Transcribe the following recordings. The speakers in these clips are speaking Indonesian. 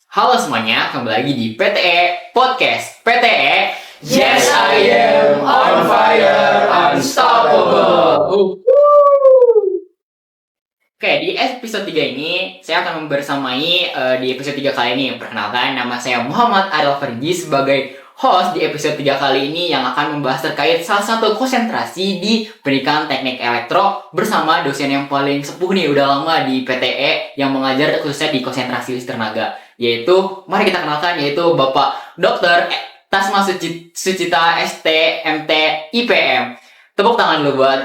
Halo semuanya, kembali lagi di PTE Podcast. PTE, Yes I am on fire, unstoppable. Oke, di episode 3 ini saya akan membersamai di episode 3 kali ini. Perkenalkan, nama saya Muhammad Adel Farji sebagai host di episode 3 kali ini yang akan membahas terkait salah satu konsentrasi di pendidikan teknik elektro bersama dosen yang paling sepuh nih, udah lama di PTE yang mengajar khususnya di konsentrasi listrik tenaga. Yaitu, mari kita kenalkan, yaitu Bapak Dr. Tasma Sucita ST MT IPM. Tepuk tangan dulu buat.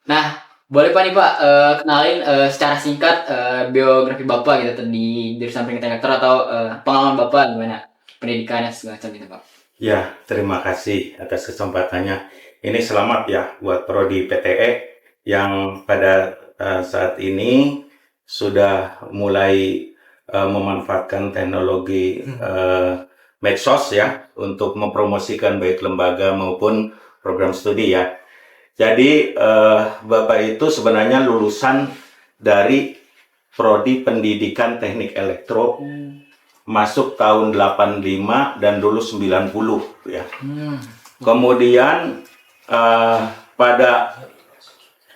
Nah, boleh Pak nih Pak, kenalin secara singkat biografi Bapak gitu di jurusan pendidikan elektro atau pengalaman Bapak gimana pendidikannya segala macam gitu Pak. Ya, terima kasih atas kesempatannya. Ini selamat ya buat Prodi PTE yang pada saat ini sudah mulai memanfaatkan teknologi medsos ya untuk mempromosikan baik lembaga maupun program studi ya. Jadi Bapak itu sebenarnya lulusan dari Prodi Pendidikan Teknik Elektro masuk tahun 85 dan lulus 90 ya. Kemudian pada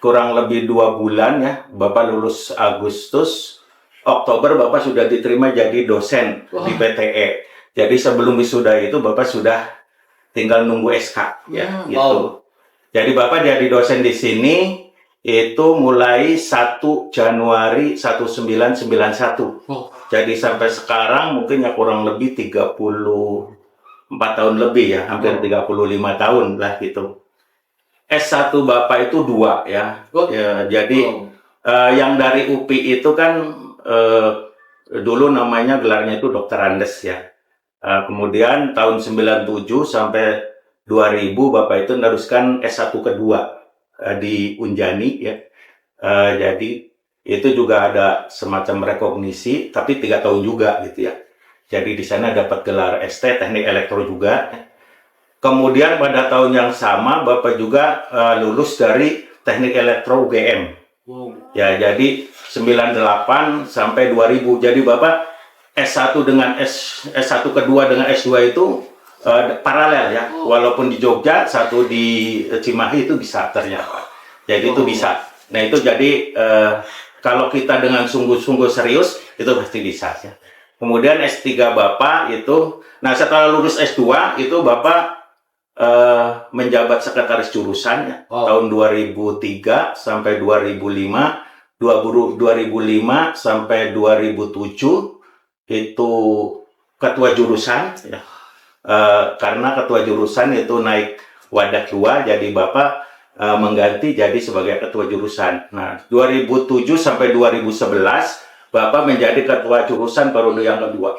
kurang lebih 2 bulan ya, Bapak lulus Agustus, Oktober Bapak sudah diterima jadi dosen di PTE. Jadi sebelum wisuda itu Bapak sudah tinggal nunggu SK ya gitu. Jadi Bapak jadi dosen di sini itu mulai 1 Januari 1991. Jadi sampai sekarang mungkin ya kurang lebih 34 tahun lebih ya, hampir 35 tahun lah gitu. S1 Bapak itu 2 ya. Ya jadi yang dari UPI itu kan dulu namanya gelarnya itu Dr. Andes ya. Kemudian tahun 97 sampai 2000 Bapak itu meneruskan S1 kedua di Unjani ya. Jadi itu juga ada semacam rekognisi, tapi 3 tahun juga gitu ya. Jadi di sana dapat gelar ST Teknik Elektro juga. Kemudian pada tahun yang sama Bapak juga lulus dari Teknik Elektro UGM. Ya, jadi 98 sampai 2000. Jadi Bapak S1 dengan S1 kedua dengan S2 itu paralel ya. Walaupun di Jogja, satu di Cimahi itu bisa ternyata. Jadi itu bisa. Nah, itu jadi kalau kita dengan sungguh-sungguh serius itu pasti bisa ya. Kemudian S3 Bapak itu, nah setelah lulus S2 itu Bapak menjabat sekretaris jurusan ya, tahun 2003 sampai 2005, 2005 sampai 2007 itu ketua jurusan ya. Karena ketua jurusan itu naik wadah 2, jadi Bapak mengganti jadi sebagai ketua jurusan. Nah, 2007 sampai 2011 Bapak menjadi ketua jurusan periode yang kedua.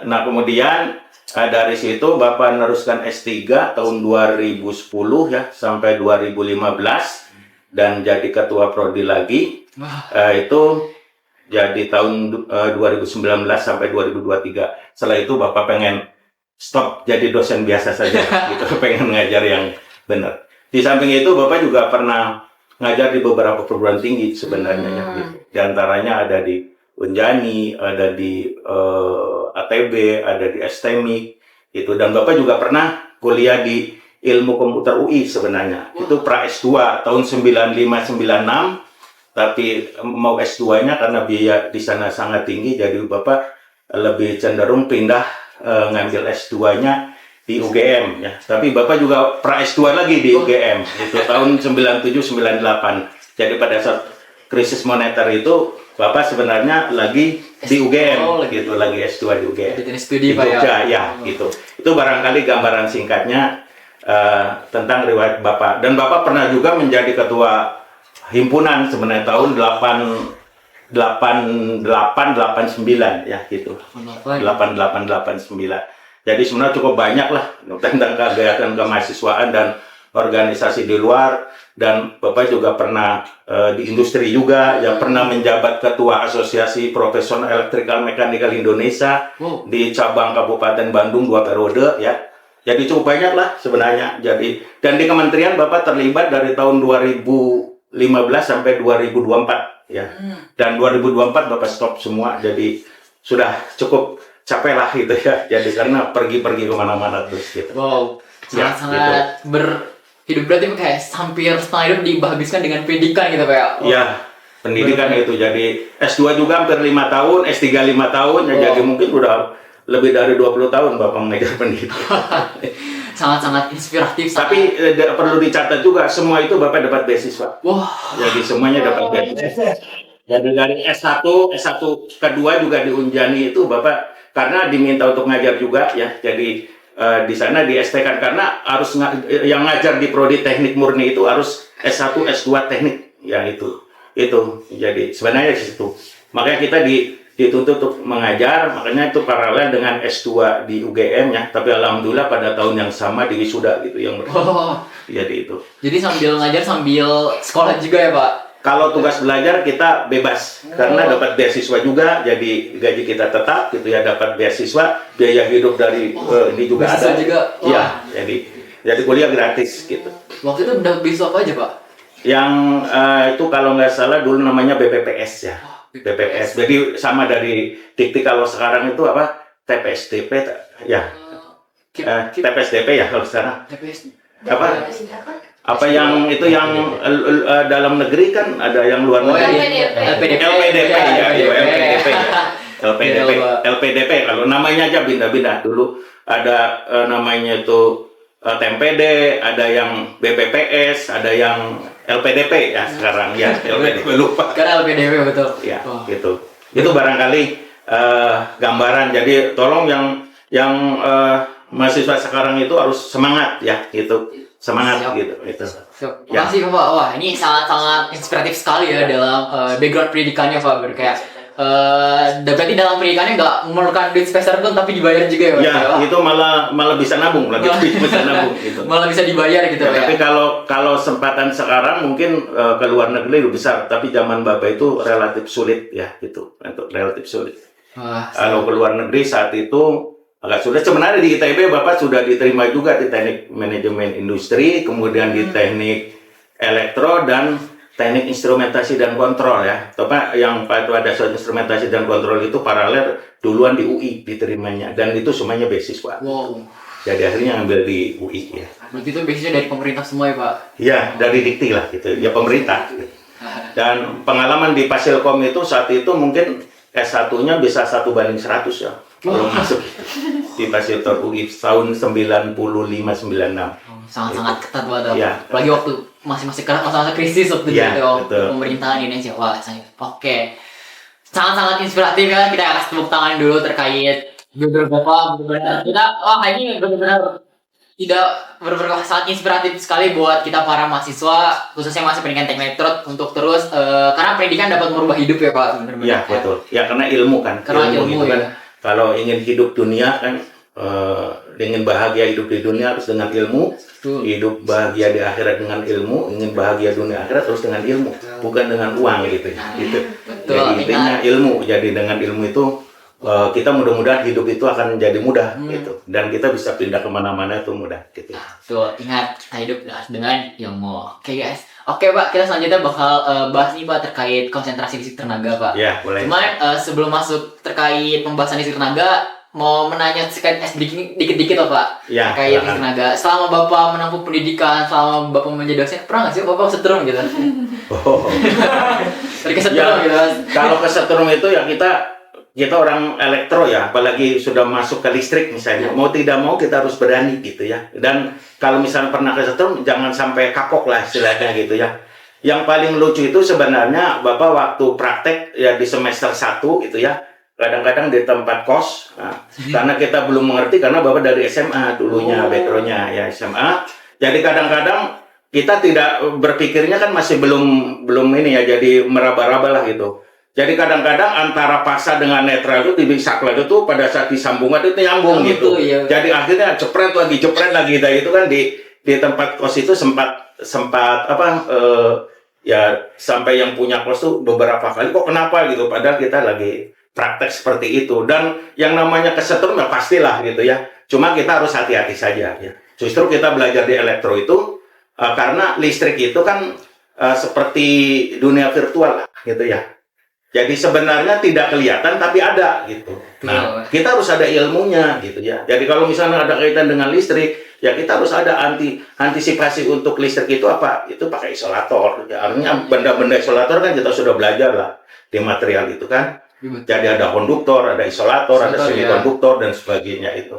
Nah, kemudian dari situ Bapak meneruskan S3 tahun 2010 ya sampai 2015 dan jadi ketua prodi lagi. Itu jadi tahun 2019 sampai 2023. Setelah itu Bapak pengen stop jadi dosen biasa saja gitu, pengen ngajar yang benar. Di samping itu Bapak juga pernah ngajar di beberapa perguruan tinggi sebenarnya ya, gitu. Di antaranya ada di Unjani, ada di ATB, ada di STMI itu, dan Bapak juga pernah kuliah di Ilmu Komputer UI sebenarnya. Itu pra S2 tahun 95-96, tapi mau S2-nya karena biaya di sana sangat tinggi, jadi Bapak lebih cenderung pindah ngambil S2-nya di UGM ya. Tapi Bapak juga pra S2 lagi di UGM itu tahun 97-98. Jadi pada saat krisis moneter itu Bapak sebenarnya lagi di UGM gitu, lagi S2 di UGM. Studi Pak ya gitu. Itu barangkali gambaran singkatnya tentang riwayat Bapak. Dan Bapak pernah juga menjadi ketua himpunan sebenarnya tahun 88-89 ya gitu. 88-89. Jadi sebenarnya cukup banyak lah tentang kegiatan kemahasiswaan dan organisasi di luar, dan Bapak juga pernah di industri juga, yang pernah menjabat ketua Asosiasi Profesional Elektrikal Mekanikal Indonesia di cabang Kabupaten Bandung 2 periode ya. Jadi cukup banyak lah sebenarnya. Jadi dan di kementerian Bapak terlibat dari tahun 2005 sampai 2024 ya. Dan 2024 Bapak stop semua, jadi sudah cukup capek lah gitu ya. Jadi karena pergi-pergi kemana-mana terus gitu. Wow, Ya, sangat-sangat berhidup berarti kayak hampir setengah hidup dihabiskan dengan pendidikan gitu Pak ya? Iya, pendidikan itu jadi S2 juga hampir 5 tahun, S3 5 tahun, ya jadi mungkin udah lebih dari 20 tahun Bapak mengajar pendidikan. Sangat-sangat inspiratif. Tapi perlu dicatat juga, semua itu Bapak dapat beasiswa. Wah, Jadi semuanya dapat beasiswa. Jadi dari S1 kedua juga di Unjani itu Bapak, karena diminta untuk ngajar juga ya, jadi di sana di ST kan, karena harus yang ngajar di prodi teknik murni itu harus S1 S2 teknik ya, itu jadi sebenarnya di situ makanya kita dituntut untuk mengajar, makanya itu paralel dengan S2 di UGM ya, tapi alhamdulillah pada tahun yang sama di wisuda gitu yang jadi itu. Jadi sambil ngajar sambil sekolah juga ya Pak? Kalau tugas belajar kita bebas karena dapat beasiswa juga, jadi gaji kita tetap gitu ya, dapat beasiswa, biaya hidup dari ini juga ada. Juga. Iya, jadi kuliah gratis gitu. Waktu itu udah beasiswa apa aja Pak? Yang itu kalau nggak salah dulu namanya BPPS ya, BPPS. Jadi sama dari Dikti, kalau sekarang itu apa TPSDP ya, TPSDP ya kalau sekarang. Apa yang itu yang dalam negeri kan ada yang luar negeri. LPDP ya, LPDP kalau namanya aja pindah-pindah. Dulu ada namanya itu TMPD, ada yang BPPS, ada yang LPDP ya sekarang ya, LPDP lupa. Sekarang LPDP betul. Ya, gitu. Itu barangkali gambaran. Jadi tolong yang mahasiswa sekarang itu harus semangat ya, gitu. Semangat gitu itu. Terima kasih Pak. Wah, ini sangat-sangat inspiratif sekali ya dalam background pendidikannya Pak. Kayak berarti dalam pendidikannya nggak memerlukan duit semester pun tapi dibayar juga ya Pak. Ya, itu malah bisa nabung lagi, bisa nabung gitu. Malah bisa dibayar gitu ya, Pak. Tapi kalau kesempatan sekarang mungkin ke luar negeri lebih besar, tapi zaman Bapak itu relatif sulit ya gitu, untuk relatif sulit. Kalau ke luar negeri saat itu agak sulit. Sebenarnya di ITB Bapak sudah diterima juga di teknik manajemen industri, kemudian di teknik elektro dan teknik instrumentasi dan kontrol ya. Bapak yang pada saat instrumentasi dan kontrol itu paralel duluan di UI diterimanya, dan itu semuanya beasiswa. Wow. Jadi akhirnya ngambil di UI ya. Berarti itu beasiswa dari pemerintah semua ya Pak? Iya, dari Dikti lah gitu, ya pemerintah. Dan pengalaman di Fasilkom itu saat itu mungkin S1-nya bisa 1:100 ya. Kalau masuk di Fasilkom UI tahun 95-96. Sangat-sangat ketat banget. Ya. Apalagi waktu masih masa-masa krisis waktu ya, itu pemerintahan Indonesia. Wah, oke. Sangat-sangat inspiratif ya. Kita kasih tepuk tangan dulu terkait judul Bapak. Benar-benar kita ini benar-benar sangat inspiratif sekali buat kita para mahasiswa, khususnya masih pendidikan teknik elektro untuk terus karena pendidikan dapat merubah hidup ya Pak. Benar-benar. Iya, betul. Ya karena ilmu kan. Karena ilmu itu kan. Ya. Kalau ingin hidup dunia kan ingin bahagia hidup di dunia harus dengan ilmu. Hidup bahagia di akhirat dengan ilmu, ingin bahagia dunia akhirat terus dengan ilmu, bukan dengan uang gitu. Gitu. Jadi intinya ilmu. Jadi dengan ilmu itu kita mudah-mudahan hidup itu akan menjadi mudah gitu, dan kita bisa pindah kemana-mana itu mudah gitu. Tuh, ingat kita hidup dengan ilmu. Oke guys. Oke Pak, kita selanjutnya bakal bahas nih Pak terkait konsentrasi listrik tenaga Pak. Ya, boleh. Cuman sebelum masuk terkait pembahasan listrik tenaga, mau menanya dikit-dikit loh Pak. Ya, terkait listrik tenaga. Selama Bapak menempuh pendidikan, selama Bapak menjadi dosen, pernah nggak sih Bapak kesetrum gitu? Oh. Kesetrum gitu. Kalau kesetrum itu ya kita orang elektro ya, apalagi sudah masuk ke listrik misalnya, mau tidak mau kita harus berani gitu ya. Dan kalau misalnya pernah kesetrum, jangan sampai kapok lah istilahnya gitu ya. Yang paling lucu itu sebenarnya Bapak waktu praktek ya di semester 1 gitu ya, kadang-kadang di tempat kos, karena kita belum mengerti, karena Bapak dari SMA dulunya, backgroundnya ya SMA. Jadi kadang-kadang kita tidak berpikirnya kan masih belum ini ya, jadi meraba-raba lah gitu. Jadi kadang-kadang antara paksa dengan netral itu di saklar itu pada saat disambungan itu nyambung gitu. Iya. Jadi akhirnya jepret lagi dan itu kan di tempat kos itu sempat ya sampai yang punya kos tuh beberapa kali kok kenapa gitu, padahal kita lagi praktek seperti itu. Dan yang namanya kesetrum ya pastilah gitu ya. Cuma kita harus hati-hati saja ya. Justru kita belajar di elektro itu karena listrik itu kan seperti dunia virtual lah, gitu ya. Jadi sebenarnya tidak kelihatan tapi ada gitu. Nah, kita harus ada ilmunya gitu ya. Jadi kalau misalnya ada kaitan dengan listrik, ya kita harus ada antisipasi untuk listrik itu apa? Itu pakai isolator. Ya, artinya benda-benda isolator kan kita sudah belajar lah di material itu kan. Jadi ada konduktor, ada isolator, ada semikonduktor dan sebagainya itu.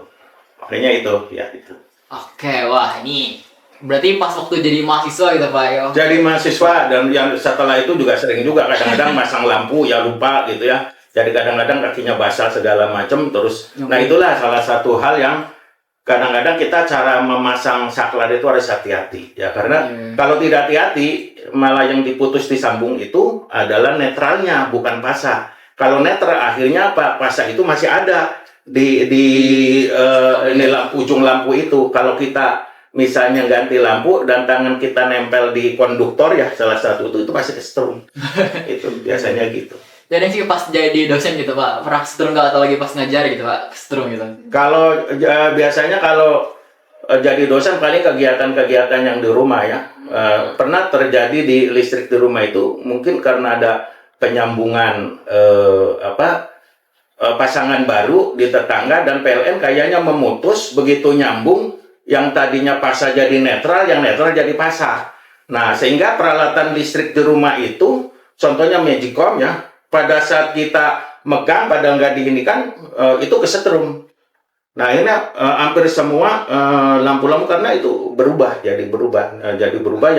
Makanya itu ya itu. Oke, wah ini berarti pas waktu jadi mahasiswa gitu Pak ya? Jadi mahasiswa dan yang setelah itu juga sering juga kadang-kadang masang lampu ya lupa gitu ya. Jadi kadang-kadang kakinya basah segala macam terus. Nah itulah salah satu hal yang kadang-kadang kita cara memasang saklar itu harus hati-hati ya karena kalau tidak hati-hati malah yang diputus di sambung itu adalah netralnya bukan pasa. Kalau netral akhirnya apa? Pasa itu masih ada di ini ujung lampu itu. Kalau kita misalnya ganti lampu dan tangan kita nempel di konduktor ya salah satu itu pasti kesetrum. Itu biasanya gitu. Jadi sih pas jadi dosen gitu Pak, pernah kesetrum nggak atau lagi pas ngajar gitu Pak, kesetrum gitu? Kalau biasanya kalau jadi dosen paling kegiatan-kegiatan yang di rumah ya. Pernah terjadi di listrik di rumah itu mungkin karena ada penyambungan pasangan baru di tetangga dan PLN kayaknya memutus begitu nyambung yang tadinya pasa jadi netral, yang netral jadi pasa. Nah, sehingga peralatan listrik di rumah itu, contohnya Magicom ya, pada saat kita megang pada nggak diinikan, itu kesetrum. Nah, ini hampir semua lampu-lampu karena itu berubah, jadi berubah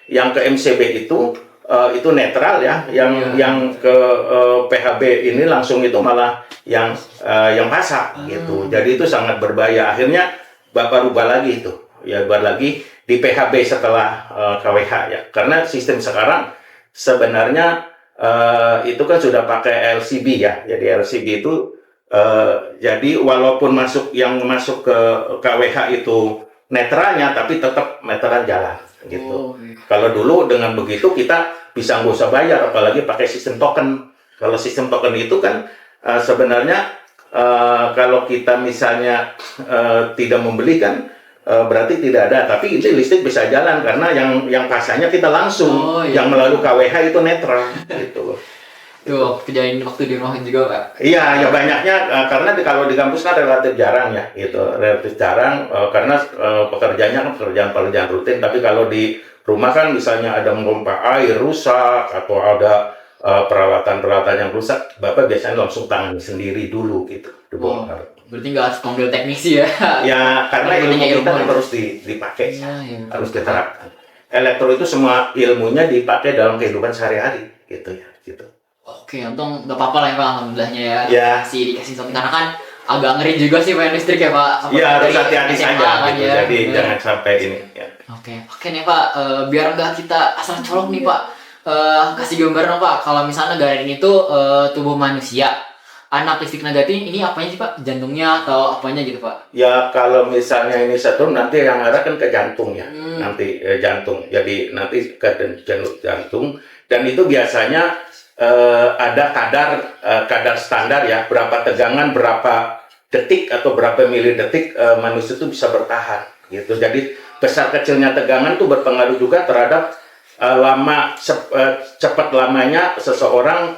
yang ke MCB itu netral ya, yang ke PHB ini langsung itu malah yang pasa gitu. Jadi itu sangat berbahaya. Akhirnya Bapak rubah lagi itu, ya rubah lagi di PHB setelah KWH ya. Karena sistem sekarang sebenarnya itu kan sudah pakai LCB ya. Jadi LCB itu jadi walaupun masuk ke KWH itu netralnya, tapi tetap meteran jalan gitu. Kalau dulu dengan begitu kita bisa nggak usah bayar, apalagi pakai sistem token. Kalau sistem token itu kan sebenarnya kalau kita misalnya tidak membeli kan berarti tidak ada, tapi itu listrik bisa jalan karena yang pasanya kita langsung, yang melalui KWH itu netral gitu. Tuh kejadian waktu di rumah juga Pak? Iya, ya banyaknya karena kalau di kampus kan relatif jarang ya, gitu, relatif jarang karena pekerjaannya kan pekerjaan rutin, tapi kalau di rumah kan misalnya ada memompa air rusak atau ada peralatan-peralatan yang rusak, Bapak biasanya langsung tangani sendiri dulu gitu, dibongkar. Berarti nggak harus panggil teknisi ya? Ya, karena ilmu kita kan harus dipakai, harus diterapkan. Elektro itu semua ilmunya dipakai dalam kehidupan sehari-hari, gitu ya, gitu. Oke, untung nggak apa-apa lah ya Pak, alhamdulillahnya ya. Ya. Dikasih contoh karena kan agak ngeri juga sih main listrik ya Pak. Iya, harus hati-hati saja kan, gitu. Ya. Jadi jangan sampai ini. Ya. Oke nih Pak, biar nggak kita asal colok nih Pak. Kasih gambar dong Pak, kalau misalnya negara ini tuh tubuh manusia, anak listrik negatif ini apanya sih Pak? Jantungnya atau apanya gitu Pak? Ya kalau misalnya ini setrum nanti yang arah kan ke jantung ya, nanti jantung. Jadi nanti ke jantung dan itu biasanya ada kadar standar ya, berapa tegangan, berapa detik atau berapa milidetik manusia itu bisa bertahan gitu. Jadi besar kecilnya tegangan itu berpengaruh juga terhadap cepat lamanya seseorang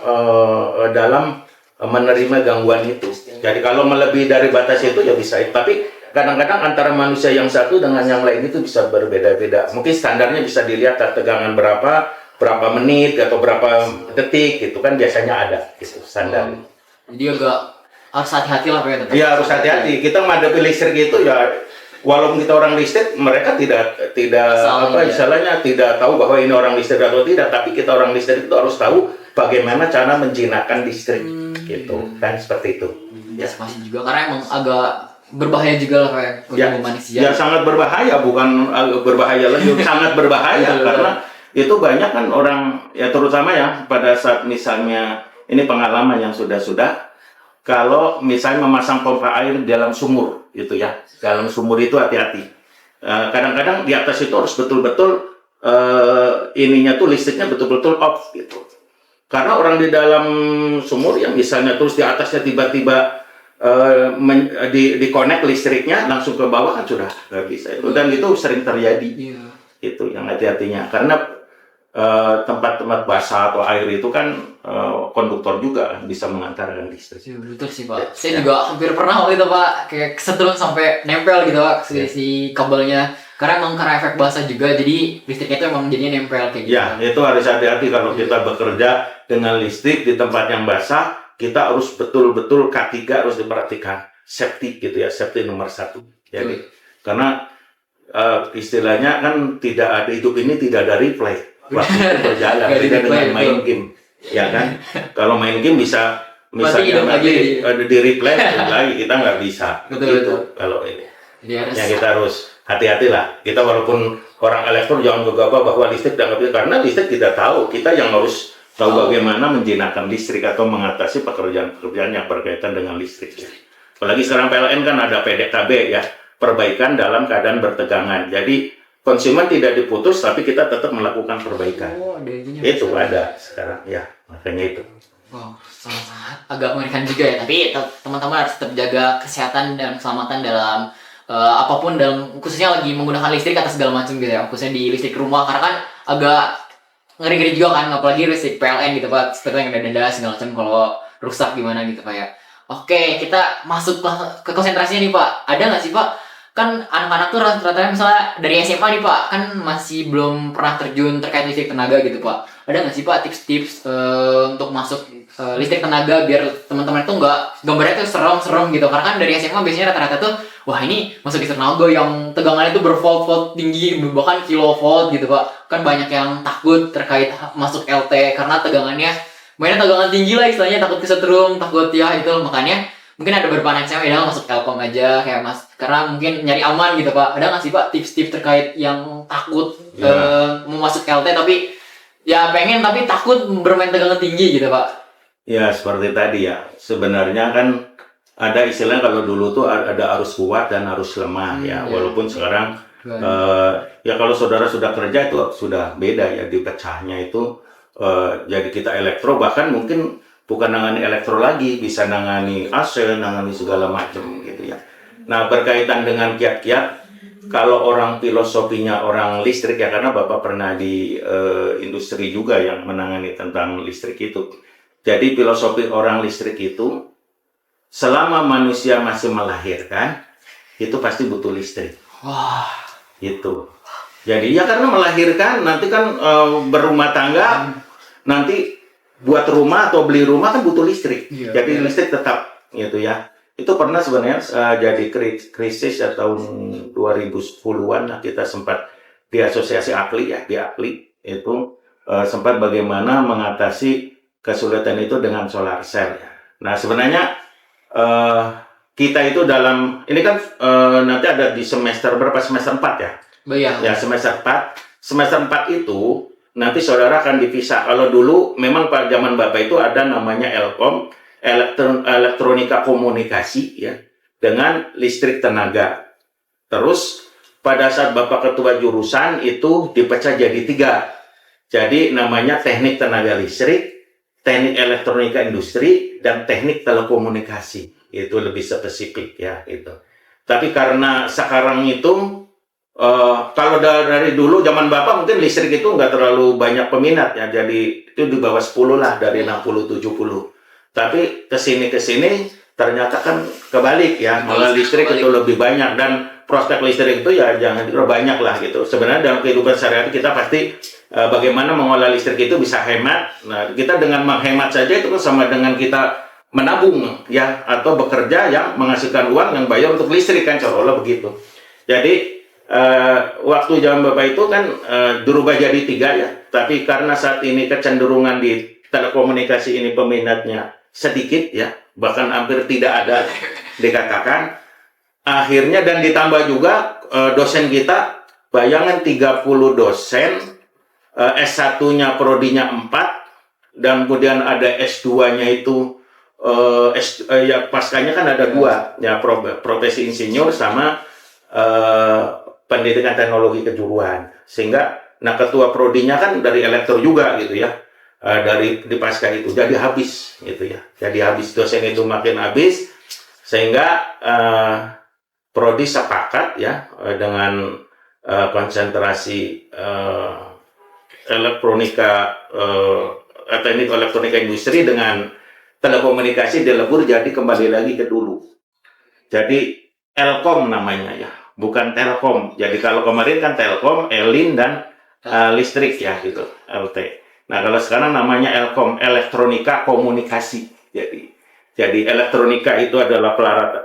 dalam menerima gangguan itu. Jadi kalau melebihi dari batas itu ya bisa. Tapi kadang-kadang antara manusia yang satu dengan yang lain itu bisa berbeda-beda. Mungkin standarnya bisa dilihat tegangan berapa menit atau berapa detik gitu kan biasanya ada gitu standar. Jadi agak harus hati-hati lah Pak. Iya harus hati-hati. Kita menghadapi listrik itu ya. Walaupun kita orang listrik, mereka tidak istilahnya tidak tahu bahwa ini orang listrik atau tidak, tapi kita orang listrik itu harus tahu bagaimana cara menjinakkan listrik, gitu, kan seperti itu. Ya, masih juga karena emang agak berbahaya juga lah Pak untuk manusia. Ya sangat berbahaya, bukan berbahaya lagi, sangat berbahaya karena itu banyak kan orang ya terutama ya pada saat misalnya ini pengalaman yang sudah. Kalau misalnya memasang pompa air di dalam sumur, gitu ya, dalam sumur itu hati-hati. Kadang-kadang di atas itu harus betul-betul ininya tuh listriknya betul-betul off, gitu. Karena orang di dalam sumur yang misalnya terus di atasnya tiba-tiba di-connect listriknya langsung ke bawah kan sudah nggak bisa itu dan itu sering terjadi. Itu yang hati-hatinya karena tempat-tempat basah atau air itu kan konduktor juga bisa mengantarkan listrik. Iya, betul sih Pak. Ya. Saya juga hampir pernah waktu itu Pak, kayak kesetrum sampai nempel gitu Pak si kabelnya. Karena emang karena efek basah juga, jadi listriknya itu emang jadinya nempel kayak gitu. Ya, itu harus hati-hati kalau kita bekerja dengan listrik di tempat yang basah, kita harus betul-betul K3 harus diperhatikan. Safety gitu ya, safety nomor 1. Jadi, karena istilahnya kan tidak ada, hidup ini tidak ada replay. Waktu itu berjalan, Nggak ada beda replay, dengan main betul. game. Ya kan? Kalau main game bisa, Mati hidup misalnya nanti lagi. ada di replay lagi, kita nggak bisa. Betul, Gitu, betul. kalau ini. Jadi harus Ya kita harus hati-hati lah. Kita walaupun orang elektro jangan gegabah bahwa listrik tidak bisa, karena listrik tidak tahu. Kita yang harus tahu bagaimana menjinakkan listrik atau mengatasi pekerjaan-pekerjaan yang berkaitan dengan listrik. Apalagi sekarang PLN kan ada PDKB ya, perbaikan dalam keadaan bertegangan. Jadi konsumen tidak diputus, tapi kita tetap melakukan perbaikan. ada ininya. Itu ada sekarang ya, makanya itu. Wow, sangat agak mengerikan juga ya. Tapi teman-teman harus tetap jaga kesehatan dan keselamatan dalam apapun, dalam khususnya lagi menggunakan listrik atau segala macam gitu ya. Khususnya di listrik rumah, karena kan agak ngeri-ngeri juga kan, apalagi listrik PLN gitu Pak. Seperti yang ada denda segala macam kalau rusak gimana gitu Pak ya. Oke, kita masuk ke konsentrasinya nih Pak. Ada nggak sih Pak? Kan anak-anak tuh rata-rata misalnya dari SMA nih Pak, kan masih belum pernah terjun terkait listrik tenaga gitu Pak. Ada nggak sih Pak tips-tips untuk masuk listrik tenaga biar teman-teman itu nggak gambarnya tuh serem-serem gitu? Karena kan dari SMA biasanya rata-rata tuh, wah ini masuk listrik tenaga yang tegangannya tuh bervolt-volt tinggi, bahkan kilovolt gitu Pak. Kan banyak yang takut terkait masuk LT karena tegangannya mainnya tegangan tinggi lah istilahnya, takut kesetrum, takut ya itu, makanya mungkin ada beberapa anak SMA yang masuk Telkom aja kayak Mas, karena mungkin nyari aman gitu Pak. Ada nggak sih Pak tips-tips terkait yang takut mau masuk LT tapi ya pengen tapi takut bermain tegangan tinggi gitu Pak? Ya seperti tadi ya, sebenarnya kan ada istilah kalau dulu tuh ada arus kuat dan arus lemah ya, walaupun sekarang ya kalau saudara sudah kerja itu sudah beda ya, dipecahnya itu jadi kita elektro, bahkan mungkin bukan nangani elektro lagi, bisa nangani AC, nangani segala macam gitu ya. Nah berkaitan dengan kiat-kiat, kalau orang filosofinya orang listrik ya, karena Bapak pernah di industri juga yang menangani tentang listrik itu. Jadi filosofi orang listrik itu, selama manusia masih melahirkan, itu pasti butuh listrik. Wah, Gitu. Jadi ya karena melahirkan, nanti kan berumah tangga, nanti buat rumah atau beli rumah kan butuh listrik. Iya, Jadi listrik tetap gitu ya. Itu pernah sebenarnya jadi krisis ya, tahun 2010-an lah, kita sempat di asosiasi AKLI ya, di AKLI itu sempat bagaimana mengatasi kesulitan itu dengan solar cell ya. Nah sebenarnya kita itu dalam ini kan nanti ada di semester berapa, semester 4 ya? Ya semester 4. Semester 4 itu nanti saudara akan dipisah. Kalau dulu memang pada zaman Bapak itu ada namanya Elkom, elektronika komunikasi ya, dengan listrik tenaga. Terus pada saat Bapak ketua jurusan itu dipecah jadi 3. Jadi namanya teknik tenaga listrik, teknik elektronika industri, dan teknik telekomunikasi. Itu lebih spesifik ya itu. Tapi karena sekarang itu kalau dari dulu zaman Bapak mungkin listrik itu nggak terlalu banyak peminat ya, jadi itu di bawah 10 lah dari 60-70. Tapi kesini ternyata kan kebalik ya, malah listrik itu lebih banyak, dan prospek listrik itu ya jangan banyak lah gitu. Sebenarnya dalam kehidupan sehari-hari kita pasti bagaimana mengolah listrik itu bisa hemat. Nah kita dengan menghemat saja itu sama dengan kita menabung ya, atau bekerja yang menghasilkan uang yang bayar untuk listrik kan, seolah begitu. Jadi waktu zaman Bapak itu kan berubah jadi 3 ya, tapi karena saat ini kecenderungan di telekomunikasi ini peminatnya sedikit ya, bahkan hampir tidak ada dikatakan, akhirnya dan ditambah juga dosen kita, bayangan 30 dosen, S1-nya prodinya 4, dan kemudian ada S2-nya itu ya paskanya kan ada 2 ya, profesi insinyur sama pendidikan teknologi kejuruan. Sehingga nah ketua prodinya kan dari elektro juga gitu ya, dari di pasca itu jadi habis gitu ya, jadi habis, dosen itu makin habis, sehingga prodi sepakat ya dengan konsentrasi elektronika teknik elektronika industri dengan telekomunikasi dilebur jadi kembali lagi ke dulu. Jadi Elkom namanya ya, bukan Telkom. Jadi kalau kemarin kan Telkom, Elin dan listrik ya gitu, LT. Nah kalau sekarang namanya Elkom, elektronika komunikasi. Jadi elektronika itu adalah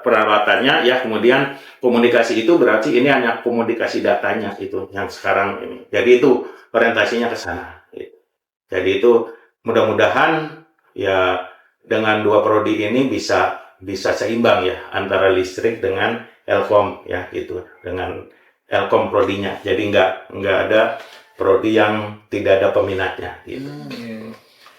peralatannya ya, kemudian komunikasi itu berarti ini hanya komunikasi datanya itu yang sekarang ini. Jadi itu orientasinya ke sana. Jadi itu mudah-mudahan ya dengan dua prodi ini bisa seimbang ya antara listrik dengan Elkom ya gitu, dengan Elkom prodinya. Jadi nggak ada prodi yang tidak ada peminatnya gitu.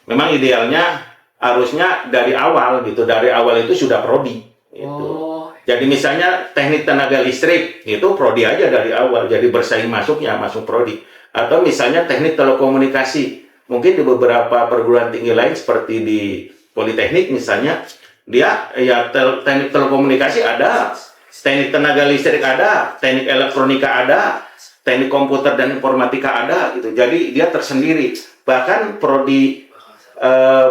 Memang idealnya harusnya dari awal gitu, dari awal itu sudah prodi gitu. Jadi misalnya teknik tenaga listrik itu prodi aja dari awal, jadi bersaing masuk prodi. Atau misalnya teknik telekomunikasi, mungkin di beberapa perguruan tinggi lain seperti di Politeknik misalnya, dia ya teknik telekomunikasi ada, teknik tenaga listrik ada, teknik elektronika ada, teknik komputer dan informatika ada gitu. Jadi dia tersendiri. Bahkan prodi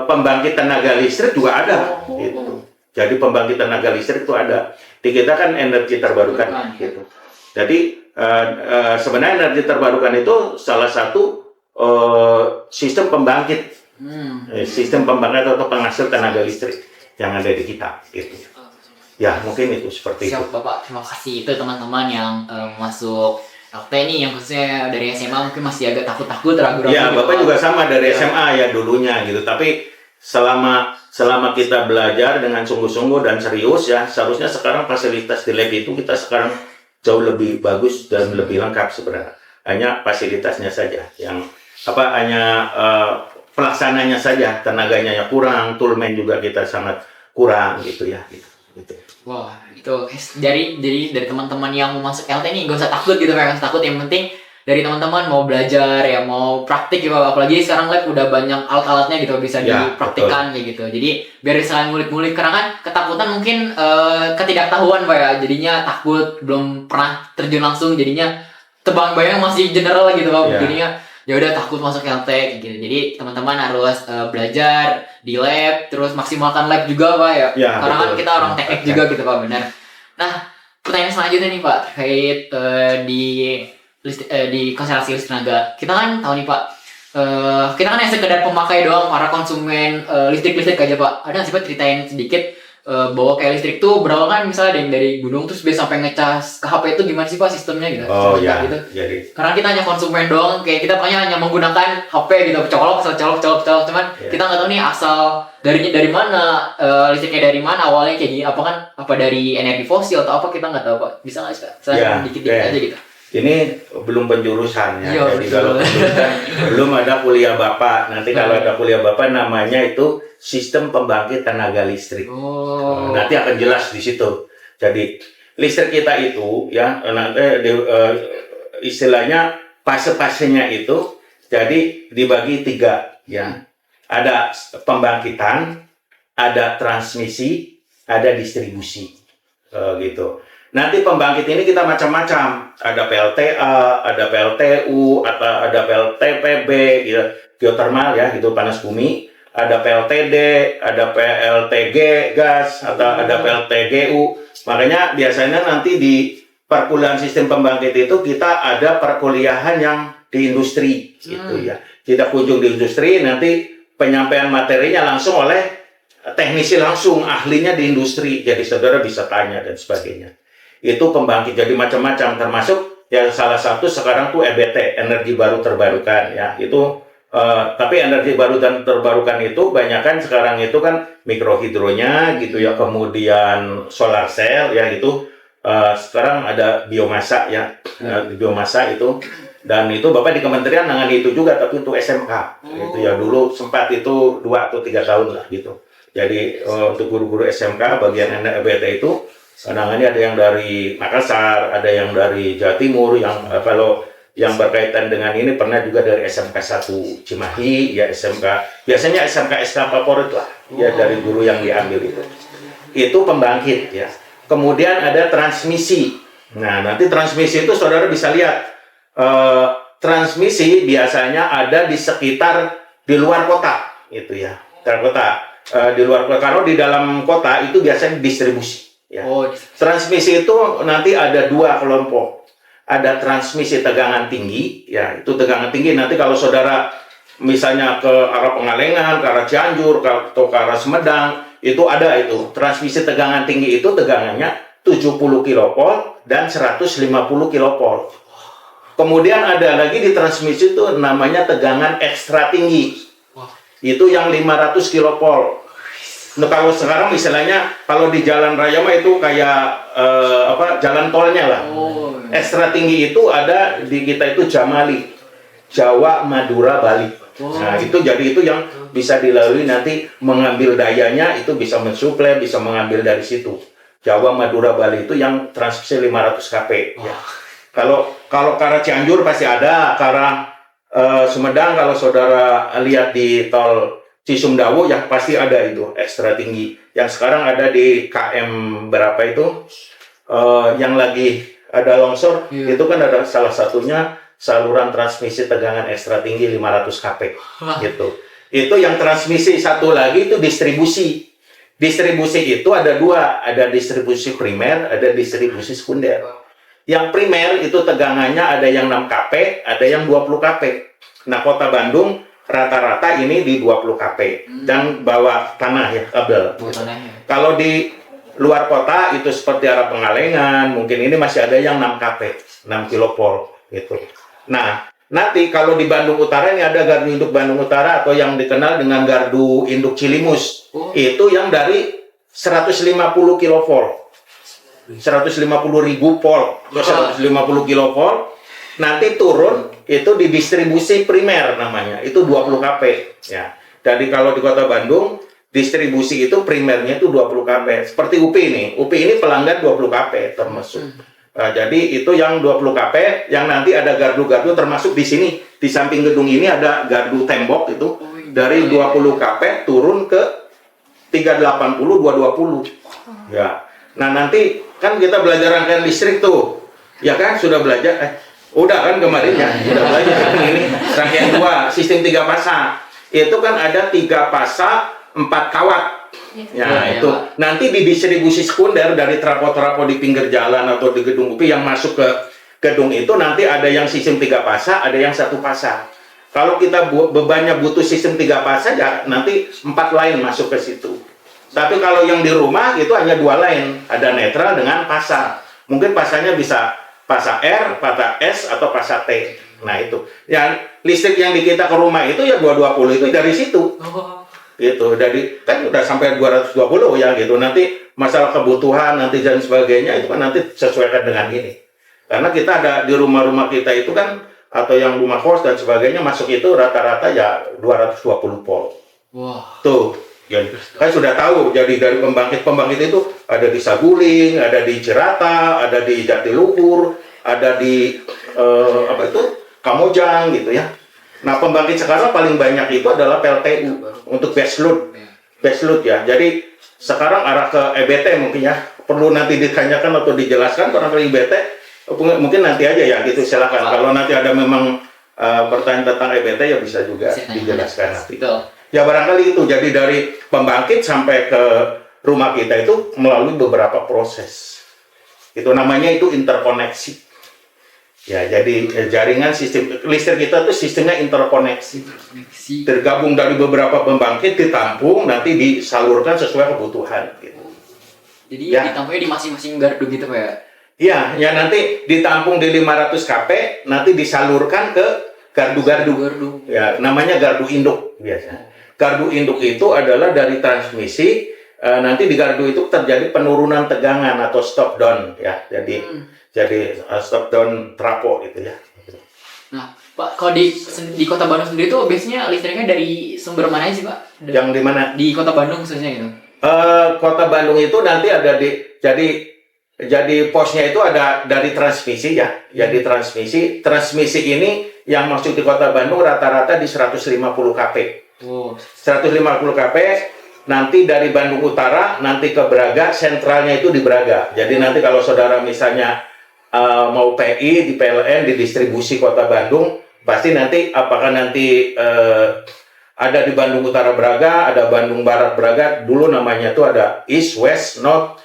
pembangkit tenaga listrik juga ada gitu. Jadi pembangkit tenaga listrik itu ada. Di kita kan energi terbarukan gitu. Jadi sebenarnya energi terbarukan itu salah satu sistem pembangkit. Sistem pembangkit atau penghasil tenaga listrik yang ada di kita gitu. Ya, mungkin itu seperti Siap, itu. Bapak. Terima kasih. Itu teman-teman yang masuk LT nih, yang khususnya dari SMA mungkin masih agak takut-takut, ragu-ragu. Ya, gitu, Bapak Pak. juga sama dari SMA ya dulunya gitu. Tapi selama kita belajar dengan sungguh-sungguh dan serius ya, seharusnya sekarang fasilitas di lab itu kita sekarang jauh lebih bagus dan lebih lengkap sebenarnya. Hanya fasilitasnya saja yang hanya pelaksananya saja, tenaganya ya kurang, toolman juga kita sangat kurang gitu ya gitu. Wah, itu jadi dari teman-teman yang mau masuk LT nih gak usah takut gitu, Pak. Gak usah takut, yang penting dari teman-teman mau belajar ya, mau praktik gitu, apalagi sekarang lab udah banyak alat-alatnya gitu bisa Ya, dipraktikkan kayak gitu. Jadi biar sekalian ngulik-ngulik, karena kan ketakutan mungkin ketidaktahuan, Pak ya. Jadinya takut, belum pernah terjun langsung, jadinya tebang-bayang masih general gitu, Pak. Ya. Jadinya ya udah takut masuk LT gitu. Jadi teman-teman harus belajar di lab, terus maksimalkan lab juga, Pak ya. Ya, Karena kan betul. kita orang teknik juga gitu, Pak, benar. Nah, pertanyaan selanjutnya nih, Pak, terkait di konstelasi listrik tenaga. Kita kan tahu nih, Pak, kita kan yang sekedar pemakai doang, para konsumen listrik aja, Pak. Ada nggak sih, Pak, ceritain sedikit bahwa kayak listrik tuh berawal kan misalnya ada yang dari gunung terus biasa sampai ngecas ke HP itu gimana sih, Pak, sistemnya gitu? Oh ya, gitu. jadi Karena kita hanya konsumen doang, kayak kita hanya menggunakan HP gitu, colok, cuman kita nggak tahu nih asal dari mana, listriknya dari mana, awalnya kayak gini, apa dari energi fosil atau apa, kita nggak tahu, Pak. Bisa nggak sih, Pak? Saya dikit-dikit aja gitu. ini belum penjurusan ya. Iya, Jadi betul. kalau penjurusan belum ada kuliah Bapak. Nanti kalau ada kuliah Bapak namanya itu sistem pembangkit tenaga listrik. Nanti akan jelas di situ. Jadi listrik kita itu ya nanti istilahnya fase-fasenya itu jadi dibagi 3 ya. Ada pembangkitan, ada transmisi, ada distribusi gitu. Nanti pembangkit ini kita macam-macam, ada PLTA, ada PLTU, atau ada PLTPB, gitu, geothermal ya, gitu panas bumi, ada PLTD, ada PLTG gas, atau ada PLTGU. Makanya biasanya nanti di perkuliahan sistem pembangkit itu kita ada perkuliahan yang di industri, gitu ya. Kita kunjung di industri, nanti penyampaian materinya langsung oleh teknisi langsung, ahlinya di industri, jadi saudara bisa tanya dan sebagainya. Itu pembangkit jadi macam-macam, termasuk yang salah satu sekarang tuh EBT, energi baru terbarukan ya. Itu tapi energi baru dan terbarukan itu banyakan sekarang itu kan mikrohidronya gitu ya, kemudian solar cell ya, itu sekarang ada biomasa ya, biomasa itu. Dan itu Bapak di kementerian nangani itu juga, tapi untuk SMK itu ya, dulu sempat itu 2 atau 3 tahun lah gitu. Jadi untuk guru-guru SMK bagian EBT itu penangannya ada yang dari Makassar, ada yang dari Jawa Timur, yang kalau yang berkaitan dengan ini pernah juga dari SMK 1 Cimahi, ya SMK, biasanya SMK SK favorit lah, ya dari guru yang diambil itu. Itu pembangkit ya. Kemudian ada transmisi. Nah, nanti transmisi itu saudara bisa lihat transmisi biasanya ada di sekitar di luar kota, itu ya, luar kota. Di luar kota, kalau di dalam kota itu biasanya distribusi. Ya. Transmisi itu nanti ada dua kelompok. Ada transmisi tegangan tinggi, ya itu tegangan tinggi. Nanti kalau saudara misalnya ke arah Pengalengan, ke arah Cianjur, atau ke arah Sumedang, itu ada itu transmisi tegangan tinggi, itu tegangannya 70 kV dan 150 kV. Kemudian ada lagi di transmisi itu namanya tegangan ekstra tinggi. Itu yang 500 kV. Nah, kalau sekarang misalnya kalau di jalan raya mah itu kayak jalan tolnya lah. Ekstra tinggi itu ada di kita itu Jamali, Jawa, Madura, Bali. Nah, itu jadi itu yang bisa dilalui, nanti mengambil dayanya itu bisa mensuplai, bisa mengambil dari situ. Jawa, Madura, Bali itu yang transmisi 500 kV. Ya. Kalau ke arah Cianjur pasti ada, ke arah Sumedang kalau saudara lihat di tol Cisumdawu ya pasti ada itu ekstra tinggi. Yang sekarang ada di KM berapa itu yang lagi ada longsor, itu kan ada salah satunya saluran transmisi tegangan ekstra tinggi 500 kV gitu. Itu yang transmisi. Satu lagi itu distribusi. Distribusi itu ada dua, ada distribusi primer, ada distribusi sekunder. Yang primer itu tegangannya ada yang 6 kV, ada yang 20 kV. Nah, Kota Bandung rata-rata ini di 20 kV dan bawa tanah ya, kabel. Kalau di luar kota itu seperti arah Pengalengan, mungkin ini masih ada yang 6 kV, 6 kV gitu. Nah, nanti kalau di Bandung Utara ini ada gardu induk Bandung Utara atau yang dikenal dengan gardu induk Cilimus. Itu yang dari 150 kV. 150.000 volt atau 150 kV, nanti turun itu di distribusi primer namanya, itu 20 kV ya. Jadi kalau di Kota Bandung distribusi itu primernya itu 20 kV. Seperti UPI ini, UPI ini pelanggan 20 kV termasuk. Nah, jadi itu yang 20 kV, yang nanti ada gardu-gardu termasuk di sini, di samping gedung ini ada gardu tembok itu dari 20 kV turun ke 380 220 ya. Nah, nanti kan kita belajar rangkaian listrik tuh, ya kan, sudah belajar, udah kan kemarin ya, sudah belajar ini rangkaian 2, sistem 3 fasa, itu kan ada 3 fasa 4 kawat, ya itu, nanti di distribusi sekunder dari trafo-trafo di pinggir jalan atau di gedung UPI yang masuk ke gedung itu, nanti ada yang sistem 3 fasa, ada yang 1 fasa. Kalau kita bebannya butuh sistem 3 fasa, ya nanti 4 line masuk ke situ. Tapi kalau yang di rumah itu hanya 2 line, ada netral dengan fasa. Mungkin fasanya bisa fasa R, fasa S, atau fasa T. Nah itu, yang listrik yang di kita ke rumah itu ya 220 itu dari situ. Gitu, jadi kan udah sampai 220 ya gitu. Nanti masalah kebutuhan nanti dan sebagainya itu kan nanti sesuaikan dengan ini. Karena kita ada di rumah-rumah kita itu kan, atau yang rumah kos dan sebagainya masuk itu rata-rata ya 220 volt. Tuh. Kan sudah tahu, jadi dari pembangkit itu ada di Saguling, ada di Cirata, ada di Jatiluhur, ada di Kamojang gitu ya. Nah, pembangkit sekarang paling banyak itu adalah PLTU untuk baseload ya. Jadi sekarang arah ke EBT mungkin ya. Perlu nanti ditanyakan atau dijelaskan barangkali EBT, mungkin nanti aja ya gitu, silakan. Kalau nanti ada memang pertanyaan tentang EBT ya bisa juga dijelaskan nanti. Ya barangkali itu, jadi dari pembangkit sampai ke rumah kita itu melalui beberapa proses. Itu namanya itu interkoneksi. Ya, jadi jaringan sistem listrik kita itu sistemnya interkoneksi. Tergabung dari beberapa pembangkit, ditampung, nanti disalurkan sesuai kebutuhan. Gitu. Jadi ya, ditampungnya di masing-masing gardu gitu Pak ya? Iya, ya nanti ditampung di 500 kV, nanti disalurkan ke gardu-gardu. Ya, namanya gardu induk biasa. Gardu induk itu adalah dari transmisi, nanti di gardu itu terjadi penurunan tegangan atau stop down ya. Jadi stop down trafo gitu ya. Nah, Pak, kalau di Kota Bandung sendiri itu biasanya listriknya dari sumber mana sih, Pak? Yang di mana? Di Kota Bandung khususnya gitu. Kota Bandung itu nanti ada jadi posnya itu ada dari transmisi ya. Jadi transmisi ini yang masuk di Kota Bandung rata-rata di 150 kV. 150 kV, nanti dari Bandung Utara nanti ke Braga, sentralnya itu di Braga. Jadi nanti kalau saudara misalnya mau PI di PLN di distribusi Kota Bandung, pasti nanti apakah nanti ada di Bandung Utara Braga, ada Bandung Barat Braga, dulu namanya itu ada East, West, North,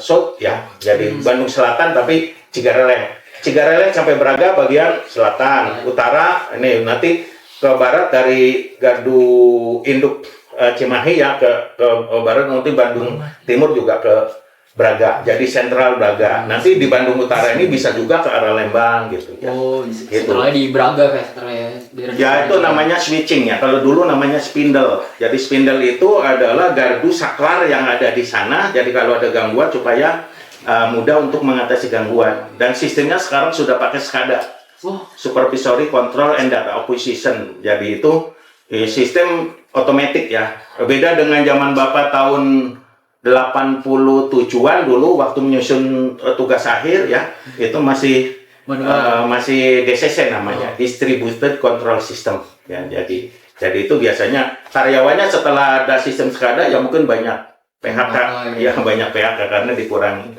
South ya. Jadi Bandung Selatan tapi Cigareleng. Cigareleng sampai Braga bagian selatan, utara ini nanti ke barat dari Gardu Induk Cimahi ya ke barat, nanti Bandung Timur juga ke Braga, jadi sentral Braga. Nanti di Bandung Utara ini bisa juga ke arah Lembang gitu ya. Oh, Gitu. setelah di Braga ya, setelah ya. Ya itu namanya switching ya. Kalau dulu namanya spindle. Jadi spindle itu adalah gardu saklar yang ada di sana. Jadi kalau ada gangguan supaya mudah untuk mengatasi gangguan. Dan sistemnya sekarang sudah pakai SCADA, Wah, Supervisory Control and Data Acquisition. Jadi itu sistem otomatis ya. Beda dengan zaman Bapak tahun 87-an dulu waktu menyusun tugas akhir ya, itu masih masih DCC namanya, Distributed Control System ya. Jadi itu biasanya karyawannya setelah ada sistem SCADA ya mungkin banyak PHK ya, banyak PHK karena dikurangi.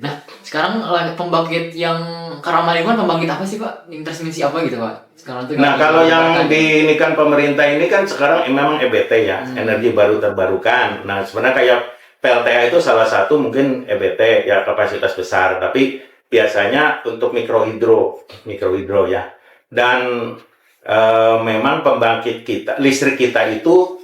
nah sekarang pembangkit yang ramah lingkungan, pembangkit apa sih Pak? Yang transmisi apa gitu Pak? Sekarang tuh Nah kalau yang diinikan pemerintah ini kan sekarang memang EBT ya, energi baru terbarukan. Nah sebenarnya kayak PLTA itu salah satu mungkin EBT ya, kapasitas besar, tapi biasanya untuk mikrohidro ya. Dan memang pembangkit kita, listrik kita itu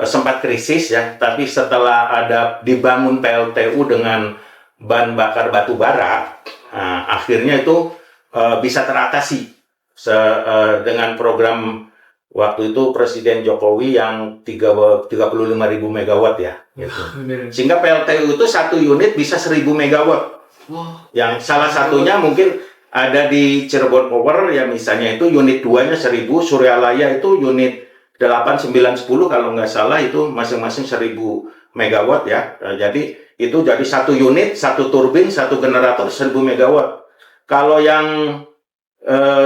sempat krisis ya, tapi setelah ada dibangun PLTU dengan bahan bakar batu bara, akhirnya itu bisa teratasi dengan program waktu itu Presiden Jokowi yang 35.000 megawatt ya gitu. Sehingga PLTU itu satu unit bisa 1.000 megawatt. Wah. Yang salah satunya mungkin ada di Cirebon Power ya, misalnya itu unit 2-nya 1.000, Suryalaya itu unit 8, 9, 10 kalau nggak salah itu masing-masing 1.000 megawatt ya. Jadi itu jadi satu unit, satu turbin, satu generator 1.000 megawatt. Kalau yang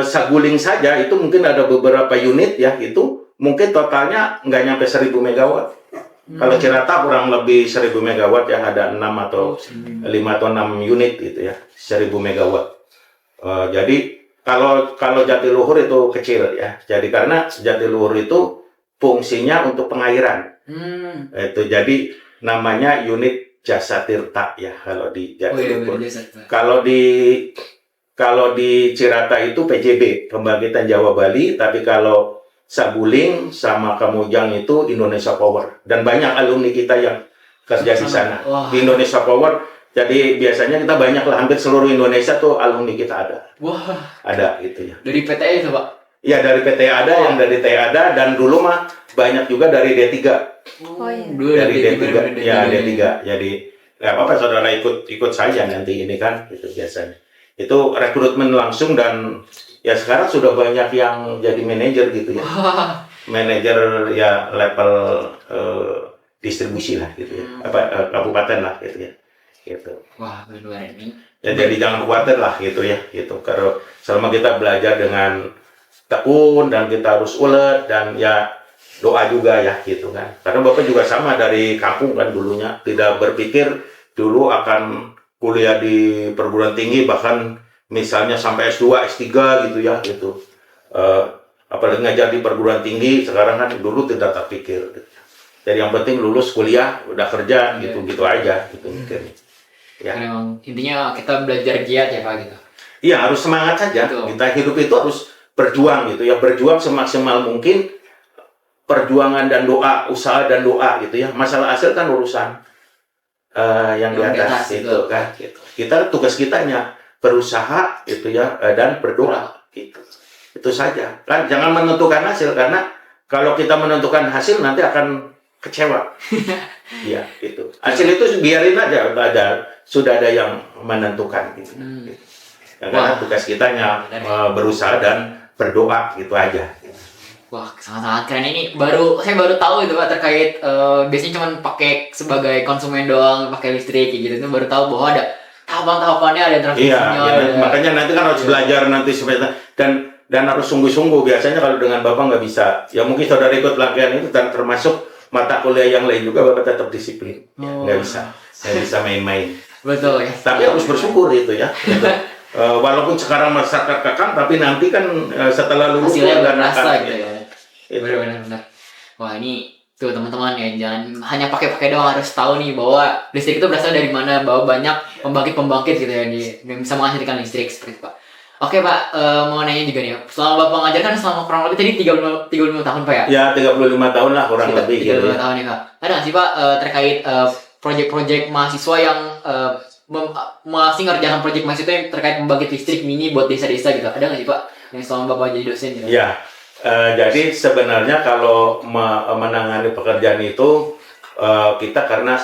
Saguling saja itu mungkin ada beberapa unit ya, itu mungkin totalnya nggak nyampe 1.000 megawatt. Kalau Cirata kurang lebih 1.000 megawatt yang ada 6 atau 5 atau 6 unit gitu ya, 1.000 megawatt. Jadi kalau Jatiluhur itu kecil ya. Jadi karena Jatiluhur itu fungsinya untuk pengairan. Itu jadi namanya unit Jasa Tirta ya kalau di Jatiluhur. Kalau di Cirata itu PJB, Pembangkitan Jawa Bali, tapi kalau Saguling sama Kamojang itu Indonesia Power. Dan banyak alumni kita yang kerja di sana. Di Indonesia Power, jadi biasanya kita banyak lah, hampir seluruh Indonesia tuh alumni kita ada. Wah. Ada gitu ya. Dari PTE itu Pak? Iya dari PT ada, yang dari TE ada, dan dulu mah banyak juga dari D3. Oh iya. Dari D3, ya D3. Jadi nggak apa-apa saudara ikut saja nanti ini kan, itu biasanya. Itu rekrutmen langsung dan ya sekarang sudah banyak yang jadi manajer gitu ya. Manajer ya level distribusi lah gitu ya. Kabupaten lah gitu ya. Gitu. Wah, benar ini. Ya jadi jangan khawatir lah gitu ya. Gitu. Karena selama kita belajar dengan tekun dan kita harus ulet dan ya doa juga ya gitu kan. Karena Bapak juga sama dari kampung kan dulunya, tidak berpikir dulu akan kuliah di perguruan tinggi, bahkan misalnya sampai S2, S3 gitu ya gitu. Apalagi ngajar di perguruan tinggi sekarang kan, dulu tidak terpikir gitu. Jadi yang penting lulus kuliah, udah kerja gitu aja gitu mikirnya. Ya. Memang intinya kita belajar giat ya Pak gitu. Iya, harus semangat saja. Betul. Kita hidup itu harus berjuang gitu ya, berjuang semaksimal mungkin. Perjuangan dan doa, usaha dan doa gitu ya. Masalah hasil kan urusan yang di atas itu kan gitu. Kita tugas kitanya berusaha gitu ya, dan berdoa gitu. Itu saja kan, jangan menentukan hasil, karena kalau kita menentukan hasil nanti akan kecewa. Iya gitu. Hasil itu biarin aja, sudah ada yang menentukan gitu. Karena tugas kitanya berusaha dan berdoa gitu aja. Wah, sangat-sangat keren ini. Saya baru tahu itu Pak terkait biasanya cuma pakai sebagai konsumen doang, pakai listrik gitu. Itu baru tahu bahwa ada tahapan-tahapannya, ada transmisinya. Iya, makanya nanti kan harus belajar nanti supaya dan harus sungguh-sungguh. Biasanya kalau dengan Bapak nggak bisa. Ya mungkin saudara ikut latihan itu dan termasuk mata kuliah yang lain juga Bapak tetap disiplin. Nggak bisa main-main. Betul ya. Tapi harus bersyukur itu ya. Gitu. Walaupun sekarang masa terkekang, tapi nanti kan setelah lulus hasilnya dan berasa akan gitu ya. itu. Benar. Wah ini tuh teman-teman ya, jangan hanya pakai doang, harus tahu nih bahwa listrik itu berasal dari mana, bahwa banyak pembangkit gitu ya yang bisa menghasilkan listrik seperti itu, Pak. Oke Pak, mau nanya juga nih, selama Bapak mengajar kan selama kurang lebih tadi 35 tahun Pak ya? Ya 35 tahun lah kurang lebih gitu 35 ya. tahun ya Kak. Ada nggak sih Pak terkait proyek-proyek mahasiswa yang masih ngerjakan proyek mahasiswa yang terkait membangkit listrik mini buat desa-desa gitu? Ada nggak sih Pak yang selama Bapak jadi dosen gitu? Ya, jadi sebenarnya kalau menangani pekerjaan itu kita karena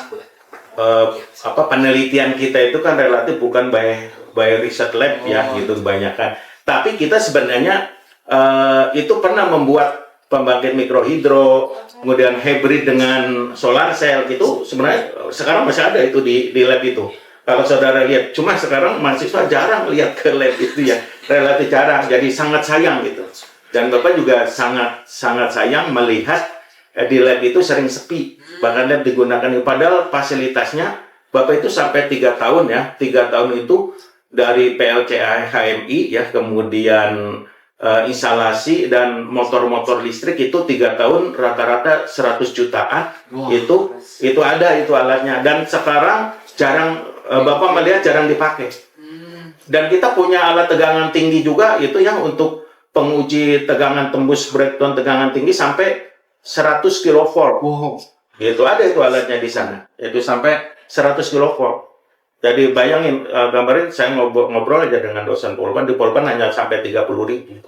penelitian kita itu kan relatif bukan by research lab ya gitu kebanyakan. Tapi kita sebenarnya itu pernah membuat pembangkit mikrohidro, kemudian hybrid dengan solar cell itu sebenarnya sekarang masih ada itu di lab itu. Kalau saudara lihat, cuma sekarang mahasiswa jarang lihat ke lab itu ya, relatif jarang. Jadi sangat sayang gitu. Dan Bapak juga sangat sayang melihat di lab itu sering sepi. Bahkan lab digunakan, padahal fasilitasnya Bapak itu sampai 3 tahun ya. 3 tahun itu dari PLCA HMI ya, kemudian instalasi dan motor-motor listrik itu 3 tahun rata-rata 100 jutaan. Wow. Itu ada itu alatnya. Dan sekarang jarang Bapak melihat jarang dipakai. Dan kita punya alat tegangan tinggi juga itu yang untuk penguji tegangan tembus breakdown tegangan tinggi sampai 100 kilovolt. Wow. Itu ada itu alatnya di sana. Itu sampai 100 kilovolt. Jadi bayangin, gambarin saya ngobrol aja dengan dosen Polban, di Polban hanya sampai 30.000.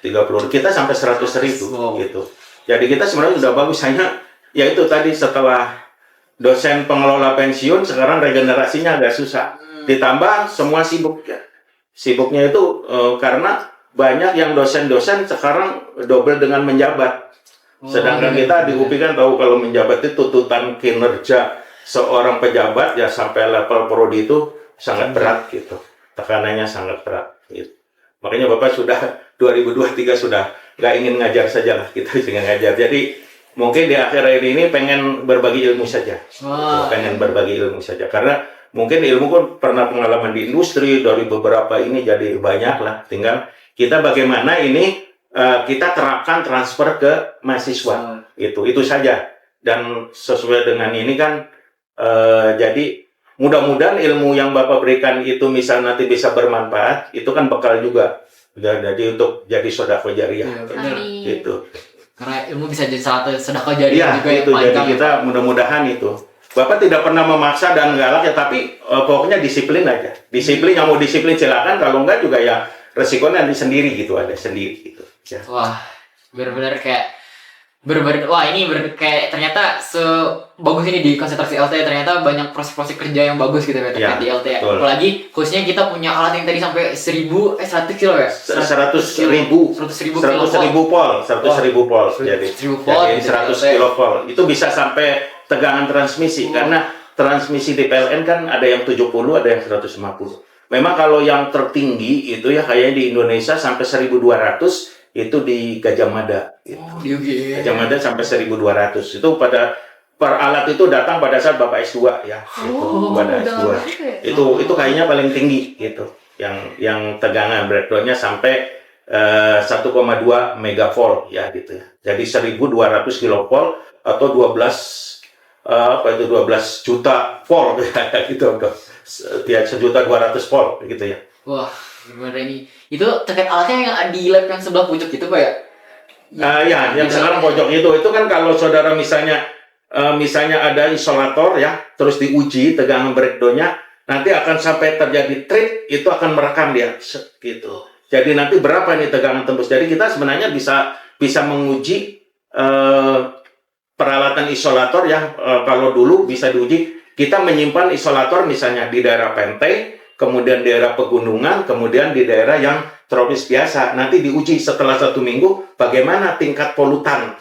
30.000. Kita sampai 100.000 gitu. Jadi kita sebenarnya sudah bagus, hanya ya itu tadi setelah dosen pengelola pensiun sekarang regenerasinya agak susah. Ditambah semua sibuk ya. Sibuknya itu karena banyak yang dosen-dosen sekarang double dengan menjabat. Sedangkan kita di UPI kan tahu kalau menjabat itu tuntutan kinerja seorang pejabat ya sampai level prodi itu sangat berat gitu. Tekanannya sangat berat gitu. Makanya Bapak sudah 2023 sudah nggak ingin ngajar saja lah, kita ingin ngajar. Jadi mungkin di akhir ini pengen berbagi ilmu saja. Pengen berbagi ilmu saja karena mungkin ilmu kan pernah pengalaman di industri dari beberapa ini jadi banyak lah. Tinggal kita bagaimana ini kita terapkan transfer ke mahasiswa. Itu saja. Dan sesuai dengan ini kan jadi mudah-mudahan ilmu yang Bapak berikan itu misal nanti bisa bermanfaat, itu kan bekal juga. Jadi untuk jadi sedekah jariah. Gitu. Karena ilmu bisa jadi salah satu sedekah jariah juga itu. Jadi kita mudah-mudahan itu. Bapak tidak pernah memaksa dan galak ya, tapi pokoknya disiplin aja. Disiplin, yang mau disiplin silakan, kalau enggak juga ya resikonya nanti sendiri gitu, ada sendiri gitu. Ya. Wah, benar-benar kayak wah ini kayak ternyata sebagus ini di konsentrasi LT, ternyata banyak proses-proses kerja yang bagus gitu ya terkait di LT. Apalagi khususnya kita punya alat yang tadi sampai 100 kilo ya? 100 ribu volt. Jadi 100 kilovolt. Itu bisa sampai tegangan transmisi karena transmisi di PLN kan ada yang 70, ada yang 150. Memang kalau yang tertinggi itu ya kayaknya di Indonesia sampai 1.200 itu di Gajah Mada. Gitu. Gajah Mada sampai 1.200. Itu pada per alat itu datang pada saat Bapak S2 ya. Pada S2. Itu kayaknya paling tinggi gitu. Yang tegangan breakdown-nya sampai 1,2 megavolt ya gitu ya. Jadi 1.200 kilovolt atau 12 juta volt gitu dia 1.200.000 volt gitu ya. Wah, gimana ini? Itu terkait alatnya yang di lab yang sebelah pojok itu Pak ya? Ya, yang sekarang pojok itu kan kalau saudara misalnya ada isolator ya, terus diuji tegangan breakdown-nya, nanti akan sampai terjadi trip, itu akan merekam dia gitu. Jadi nanti berapa nih tegangan tembus. Jadi kita sebenarnya bisa menguji peralatan isolator ya, kalau dulu bisa diuji, kita menyimpan isolator misalnya di daerah pantai, kemudian daerah pegunungan, kemudian di daerah yang tropis biasa. Nanti diuji setelah 1 minggu bagaimana tingkat polutan.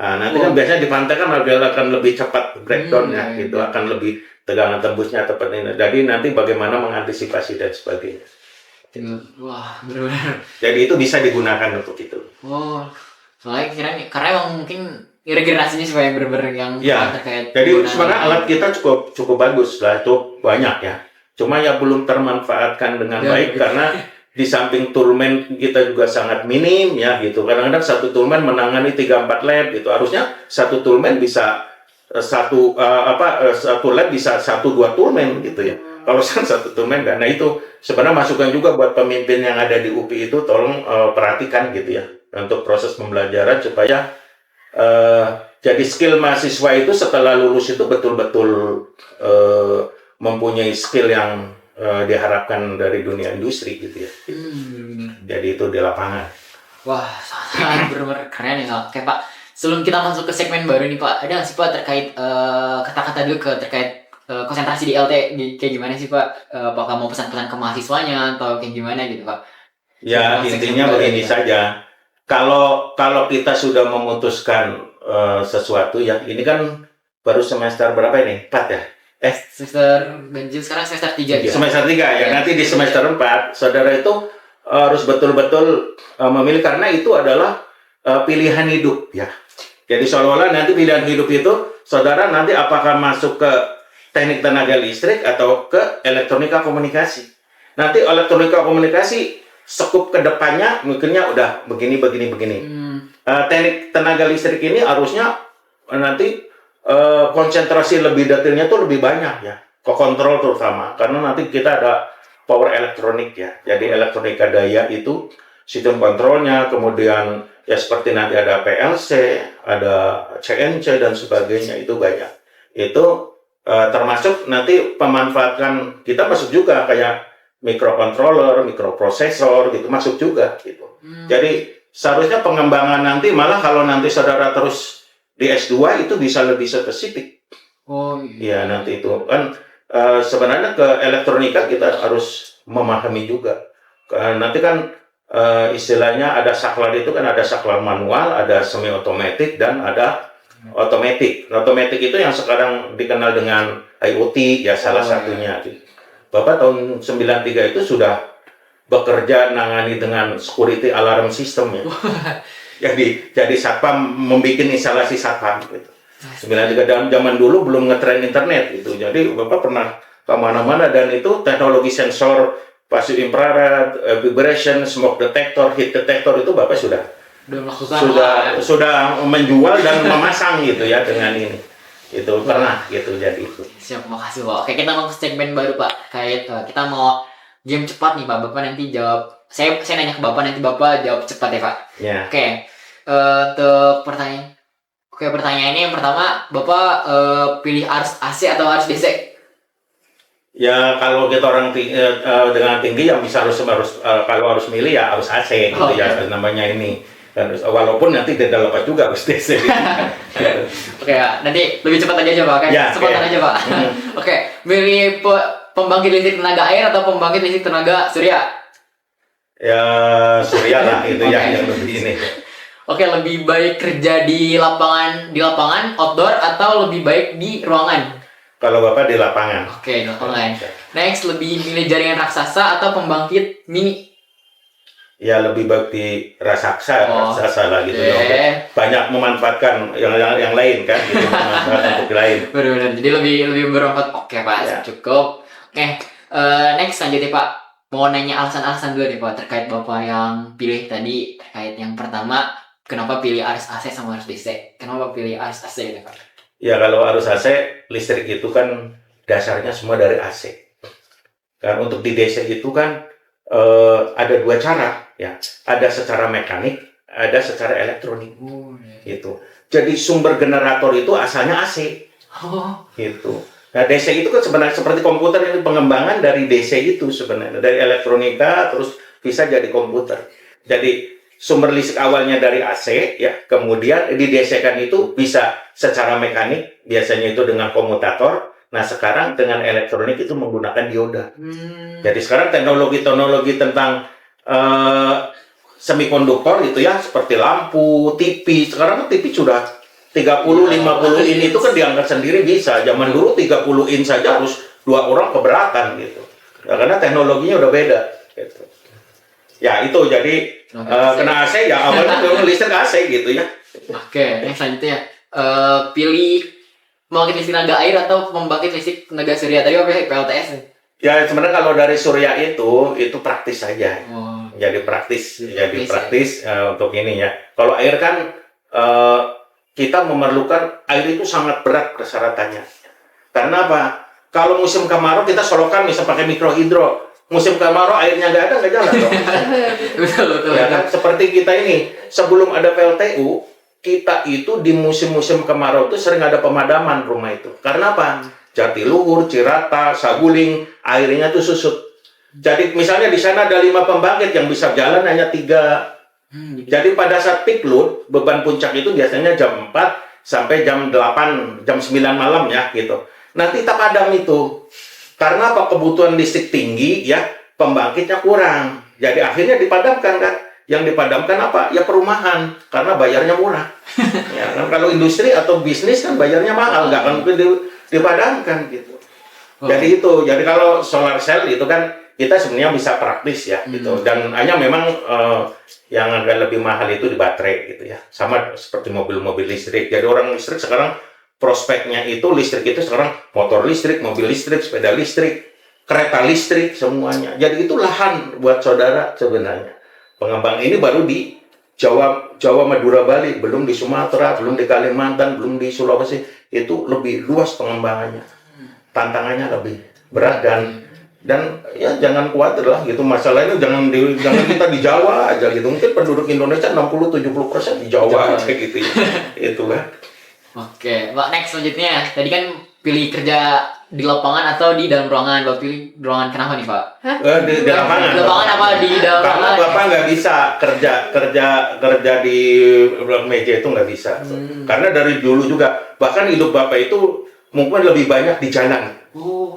Nanti kan biasanya di pantai kan akan lebih cepat breakdown-nya, gitu, akan lebih tegangan tembusnya tepat ini. Jadi nanti bagaimana mengantisipasi dan sebagainya. Wah, benar-benar. Jadi itu bisa digunakan untuk itu. Oh, soalnya karena emang mungkin regenerasinya supaya benar-benar yang ya, terkait. Jadi sebenarnya alat kita cukup bagus lah, itu banyak ya. Cuma ya belum termanfaatkan dengan Ya, baik karena di samping toolman kita juga sangat minim ya gitu. Kadang-kadang satu toolman menangani 3-4 lab gitu. Harusnya satu toolman bisa satu lab bisa 1-2 toolman gitu ya. Kalau satu toolman enggak. Nah itu sebenarnya masukan juga buat pemimpin yang ada di UPI itu, tolong perhatikan gitu ya untuk proses pembelajaran supaya jadi skill mahasiswa itu setelah lulus itu betul-betul mempunyai skill yang diharapkan dari dunia industri gitu ya. Jadi itu di lapangan. Wah, sangat benar-benar keren ya. Oke Pak, sebelum kita masuk ke segmen baru nih Pak, ada nggak sih Pak terkait kata-kata dulu terkait konsentrasi di LT kayak gimana sih Pak? Apakah mau pesan-pesan ke mahasiswanya atau kayak gimana gitu Pak? Ya intinya begini saja. Kalau kita sudah memutuskan sesuatu ya, ini kan baru semester berapa ini? 4 ya? Semester ganjil sekarang semester 3 ya. Semester 3 ya. Nanti di semester 4 saudara itu harus betul-betul memilih karena itu adalah pilihan hidup ya. Jadi seolah-olah nanti pilihan hidup itu saudara nanti apakah masuk ke teknik tenaga listrik atau ke elektronika komunikasi. Nanti elektronika komunikasi sekup kedepannya mungkinnya udah begini. Teknik tenaga listrik ini harusnya nanti konsentrasi lebih detailnya tuh lebih banyak ya, ke kontrol terutama karena nanti kita ada power elektronik ya. Jadi elektronika daya itu sistem kontrolnya, kemudian ya seperti nanti ada PLC, ada CNC dan sebagainya itu banyak. Itu termasuk nanti pemanfaatkan kita masuk juga kayak microcontroller, microprosesor gitu masuk juga gitu. Jadi seharusnya pengembangan nanti malah kalau nanti saudara terus di S2 itu bisa lebih spesifik. Oh iya. Ya nanti itu kan sebenarnya ke elektronika kita harus memahami juga. Nanti kan istilahnya ada saklar itu kan ada saklar manual, ada semi otomatis dan ada otomatis. Otomatis itu yang sekarang dikenal dengan IoT ya salah satunya. Bapak tahun 93 itu sudah bekerja nangani dengan security alarm system ya. Jadi satpam membuat instalasi satpam gitu. 93 dalam zaman dulu belum ngetren internet gitu. Jadi Bapak pernah kemana-mana dan itu teknologi sensor passive infrared, vibration, smoke detector, heat detector itu Bapak sudah menjual dan memasang gitu ya dengan ini. Itu pernah gitu jadi itu. Siap, makasih Pak. Oke, kita mau ke segmen baru Pak. Kayak kita mau game cepat nih Pak. Bapak nanti jawab. Saya nanya ke Bapak, nanti Bapak jawab cepat ya Pak. Ya. Oke. Untuk pertanyaannya yang pertama, Bapak pilih harus AC atau harus DC? Ya kalau kita orang dengan tinggi yang bisa harus kalau harus milih ya harus AC gitu ya namanya ini. Dan walaupun nanti tidak lepas juga harus DC. Oke, nanti lebih cepat aja Pak. Kan? Ya, Cepatan aja Pak. Oke, milih pembangkit listrik tenaga air atau pembangkit listrik tenaga surya? Ya surya lah itu ya yang lebih ini. Oke, lebih baik kerja di lapangan outdoor atau lebih baik di ruangan? Kalau Bapak di lapangan. Oke, di lapangan. Next, lebih milih jaringan raksasa atau pembangkit mini? Ya lebih baik di raksasa lah gitu ya. Banyak memanfaatkan yang lain kan, gitu, memanfaatkan untuk lain. Benar-benar. Jadi lebih bermanfaat. Oke Pak, Ya. cukup. Oke, next lanjut Pak. Mau nanya alasan-alasan dulu nih Pak terkait Bapak yang pilih tadi terkait yang pertama. Kenapa pilih arus AC sama arus DC? Kenapa pilih arus AC gitu Pak? Ya kalau arus AC listrik itu kan dasarnya semua dari AC. Kan untuk di DC itu kan ada dua cara ya. Ada secara mekanik, ada secara elektronik. Gitu. Jadi sumber generator itu asalnya AC. Gitu. Nah DC itu kan sebenarnya seperti komputer, ini pengembangan dari DC itu sebenarnya dari elektronika terus bisa jadi komputer. Jadi sumber listrik awalnya dari AC ya, kemudian di DC kan itu bisa secara mekanik, biasanya itu dengan komutator. Nah, sekarang dengan elektronik itu menggunakan dioda. Jadi sekarang teknologi tentang semikonduktor itu ya, seperti lampu, TV. Sekarang TV sudah 30, 50 in itu kan diangkat sendiri bisa. Zaman dulu 30 in saja harus 2 orang keberatan gitu. Ya, karena teknologinya udah beda gitu. Ya itu jadi kena AC ya awalnya memang listrik AC gitu ya. Oke, yang selanjutnya pilih pembangkit listrik tenaga air atau pembangkit listrik tenaga surya tadi apa ya? PLTS nih? Ya sebenarnya kalau dari surya itu praktis saja. Oh, Jadi praktis praktis untuk ini ya. Kalau air kan eh, kita memerlukan air itu sangat berat persyaratannya. Karena apa? Kalau musim kemarau kita solokan bisa pakai mikrohidro. Musim kemarau airnya nggak ada, nggak jalan dong. betul betul. Ya kan? Seperti kita ini, sebelum ada PLTU, kita itu di musim-musim kemarau itu sering ada pemadaman rumah itu. Karena apa? Jatiluhur, Cirata, Saguling, airnya tuh susut. Jadi misalnya di sana ada 5 pembangkit yang bisa jalan hanya 3. Gitu. Jadi pada saat peak load, beban puncak itu biasanya jam 4 sampai jam 8, jam 9 malam ya gitu. Nanti tak padam itu. Karena apa? Kebutuhan listrik tinggi ya, pembangkitnya kurang. Jadi akhirnya dipadamkan kan. Yang dipadamkan apa? Ya perumahan, karena bayarnya murah. Ya kan kalau industri atau bisnis kan bayarnya mahal, nggak akan mungkin dipadamkan gitu. Jadi itu, jadi kalau solar cell itu kan kita sebenarnya bisa praktis ya gitu. Dan hanya memang yang agak lebih mahal itu di baterai gitu ya. Sama seperti mobil-mobil listrik. Jadi orang listrik sekarang prospeknya itu listrik itu sekarang motor listrik, mobil listrik, sepeda listrik, kereta listrik semuanya. Jadi itu lahan buat saudara sebenarnya. Pengembang ini baru di Jawa, Madura, Bali, belum di Sumatera, belum di Kalimantan, belum di Sulawesi. Itu lebih luas pengembangannya. Tantangannya lebih berat dan ya jangan khawatir lah gitu, masalahnya jangan kita di Jawa aja gitu. Mungkin penduduk Indonesia 60-70% di Jawa aja gitu ya. Itu kan. Oke, Pak, next selanjutnya. Tadi kan pilih kerja di lapangan atau di dalam ruangan. Bapak pilih ruangan, kenapa nih, Pak? Di lapangan. Di lapangan apa di dalam Karena ruangan? Bapak nggak bisa kerja di belakang meja itu nggak bisa. Karena dari dulu juga, bahkan hidup Bapak itu mungkin lebih banyak di jalan. Oh,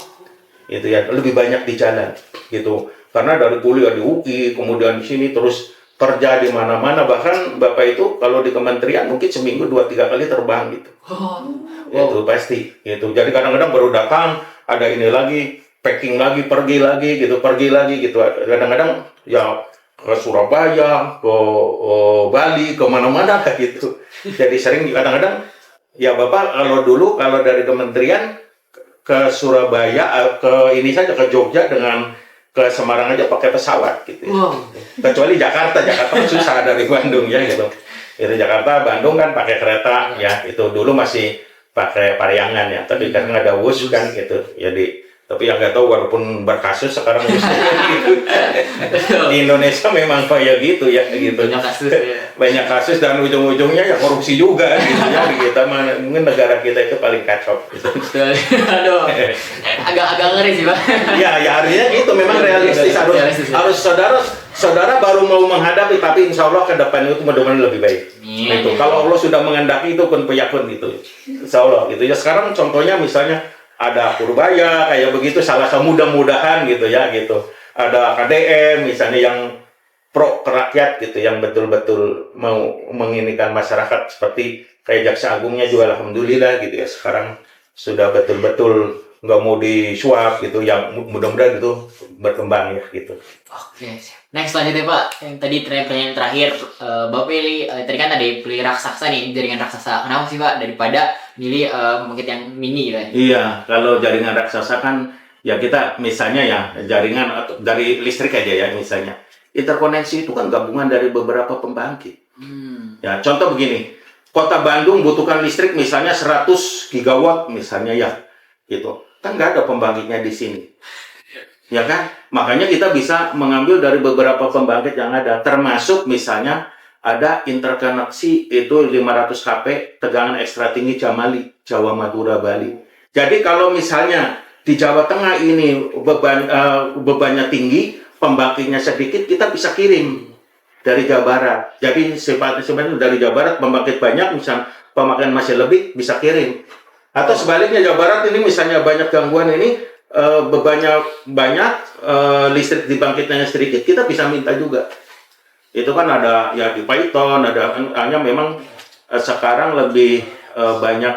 Itu ya, lebih banyak di jalan gitu. Karena dari kuliah di UI, kemudian di sini terus kerja di mana-mana, bahkan Bapak itu kalau di kementerian mungkin seminggu 2-3 kali terbang gitu. Itu pasti gitu. Jadi kadang-kadang baru datang, ada ini lagi, packing lagi, pergi lagi gitu. Kadang-kadang ya ke Surabaya, ke Bali, ke mana-mana gitu. Jadi sering kadang-kadang ya Bapak kalau dari kementerian ke Surabaya, ke ini saja ke Jogja dengan ke Semarang aja pakai pesawat gitu. wow. Kecuali Jakarta kan susah dari Bandung ya gitu. Itu Jakarta, Bandung kan pakai kereta ya. Itu dulu masih pakai Pariangan ya. Tapi karena ada WUS kan gitu. Jadi tapi yang nggak tahu walaupun berkasus sekarang gitu. Di Indonesia memang kayak gitu ya gitu. Banyak kasus ya. Banyak kasus dan ujung-ujungnya ya korupsi juga gitu ya. Di kita mungkin negara kita itu paling kacau gitu. Aduh, agak ngeri sih, Pak. Ya artinya gitu, memang realistis harus saudara baru mau menghadapi, tapi insya Allah ke depan itu mudah-mudahan lebih baik. Itu kalau Allah sudah menghendaki itu kun peyakun gitu, insya Allah gitu ya. Sekarang contohnya misalnya ada Purbaya kayak begitu, salah satu mudah-mudahan gitu ya gitu. Ada KDM misalnya yang pro kerakyat gitu, yang betul-betul mau menginikan masyarakat, seperti kayak Jaksa Agungnya juga alhamdulillah gitu ya, sekarang sudah betul-betul nggak mau disuap gitu, yang mudah-mudahan itu berkembang ya gitu. Oke, next selanjutnya, Pak. Yang tadi pertanyaan terakhir, Bapak pilih, tadi kan ada pilih raksasa nih, jaringan raksasa. Kenapa sih, Pak, daripada milih pembangkit yang mini gitu ya? Iya, kalau jaringan raksasa kan ya kita misalnya ya jaringan atau dari listrik aja ya misalnya. Interkoneksi itu kan gabungan dari beberapa pembangkit. Ya, contoh begini. Kota Bandung butuhkan listrik misalnya 100 gigawatt misalnya ya. Gitu. Kan nggak ada pembangkitnya di sini. Ya kan? Makanya kita bisa mengambil dari beberapa pembangkit yang ada, termasuk misalnya ada interkoneksi itu 500 kP tegangan ekstra tinggi Jamali, Jawa, Madura, Bali. Jadi kalau misalnya di Jawa Tengah ini bebannya tinggi, pembangkitnya sedikit, kita bisa kirim dari Jawa Barat. Jadi sebenarnya dari Jawa Barat pembangkit banyak, misal pemakaian masih lebih, bisa kirim. Atau sebaliknya Jawa Barat ini misalnya banyak gangguan ini, bebannya banyak, listrik dibangkitnya sedikit, kita bisa minta juga. Itu kan ada ya di Python, hanya memang sekarang lebih banyak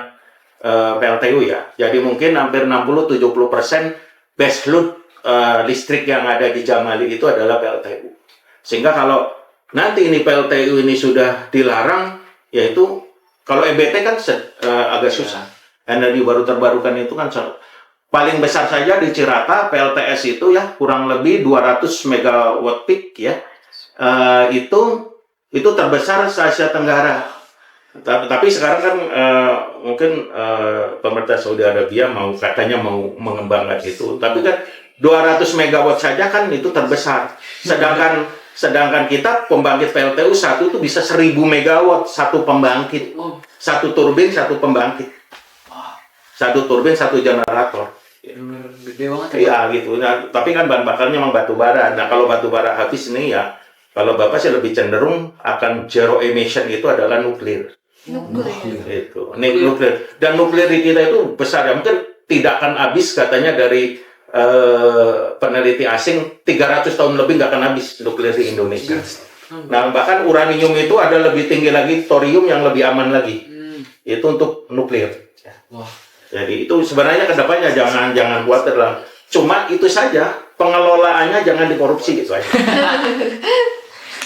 PLTU ya. Jadi mungkin hampir 60-70% base load listrik yang ada di Jamali itu adalah PLTU. Sehingga kalau nanti ini PLTU ini sudah dilarang, yaitu kalau EBT kan agak susah. Energi baru terbarukan itu kan paling besar saja di Cirata PLTS itu ya kurang lebih 200 megawatt peak ya. Itu terbesar se-Asia Tenggara. Tapi sekarang kan mungkin pemerintah Saudi Arabia katanya mau mengembangkan itu. Tapi kan 200 megawatt saja kan itu terbesar. Sedangkan kita pembangkit PLTU satu itu bisa 1000 megawatt satu pembangkit. Satu turbin, satu pembangkit. Satu turbin, satu generator. Gede banget ya. Iya gitu. Nah, tapi kan bahan bakarnya memang batu bara. Nah, kalau batu bara habis ini ya, kalau Bapak sih lebih cenderung akan zero emission itu adalah nuklir. Itu nuklir. Dan nuklir di kita itu besar ya, mungkin tidak akan habis katanya dari peneliti asing 300 tahun lebih nggak akan habis nuklir di Indonesia. Nah bahkan uranium itu ada lebih tinggi lagi, thorium yang lebih aman lagi. Itu untuk nuklir. Wah. Jadi itu sebenarnya kedepannya jangan khawatir lah. Cuma itu saja pengelolaannya jangan dikorupsi gitu aja.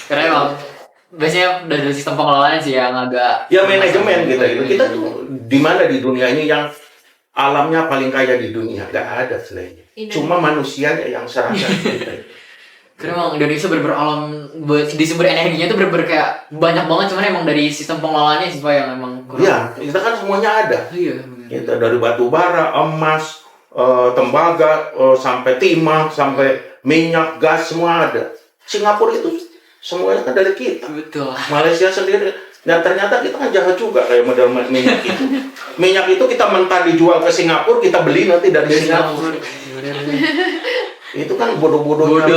Karena emang biasanya dari sistem pengelolaan sih yang agak Ya manajemen gitu. Kita tuh di mana di dunia ini yang alamnya paling kaya di dunia? Gak ada selainnya. Cuma manusianya yang serakah. Karena emang Indonesia bener-bener alam di sumber energinya tuh bener-bener kayak banyak banget, cuman emang dari sistem pengelolaannya sih Pak yang emang kurang. Iya, kita kan semuanya ada. Iya. Kita dari batu bara, emas, tembaga, sampai timah, sampai minyak, gas semua ada. Singapura itu semuanya kan dari kita. Betul. Malaysia sendiri. Dan ternyata kita kan jahat juga kayak model minyak itu. Minyak itu kita mentah dijual ke Singapura, kita beli nanti dari Singapura. Itu kan bodoh-bodohnya.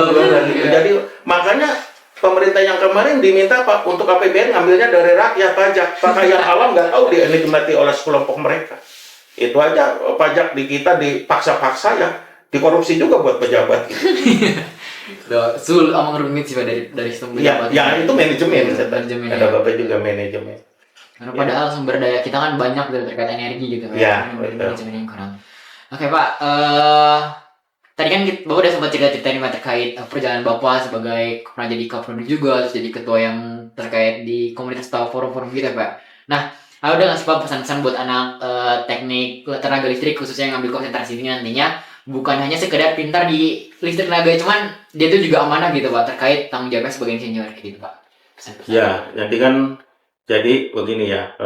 Jadi makanya pemerintah yang kemarin diminta Pak untuk APBN ngambilnya dari rakyat pajak. Pakaian alam nggak tahu dinikmati oleh sekelompok mereka. Itu aja pajak di kita dipaksa-paksa ya, dikorupsi juga buat pejabat. Amang rumit sih Pak dari sistem Ya, pejabat. ya itu manajemen. Manajemen, Ada ya. Bapak juga manajemen. Karena padahal sumber daya kita kan banyak gitu terkait energi gitu. Ya, manajemen yang kurang. Oke Pak, tadi kan Bapak udah sempat cerita-cerita nih Pak terkait perjalanan Bapak sebagai pernah jadi kapolri juga, terus jadi ketua yang terkait di komunitas atau forum-forum gitu ya Pak. Nah, ada nggak sih Pak pesan-pesan buat anak teknik tenaga listrik khususnya yang ngambil konsentrasi ini nantinya bukan hanya sekedar pintar di listrik tenaga, cuman dia tuh juga amanah gitu Pak terkait tanggung jawabnya sebagai insinyur gitu Pak. Pesan-pesan. Ya, nanti kan jadi begini ya.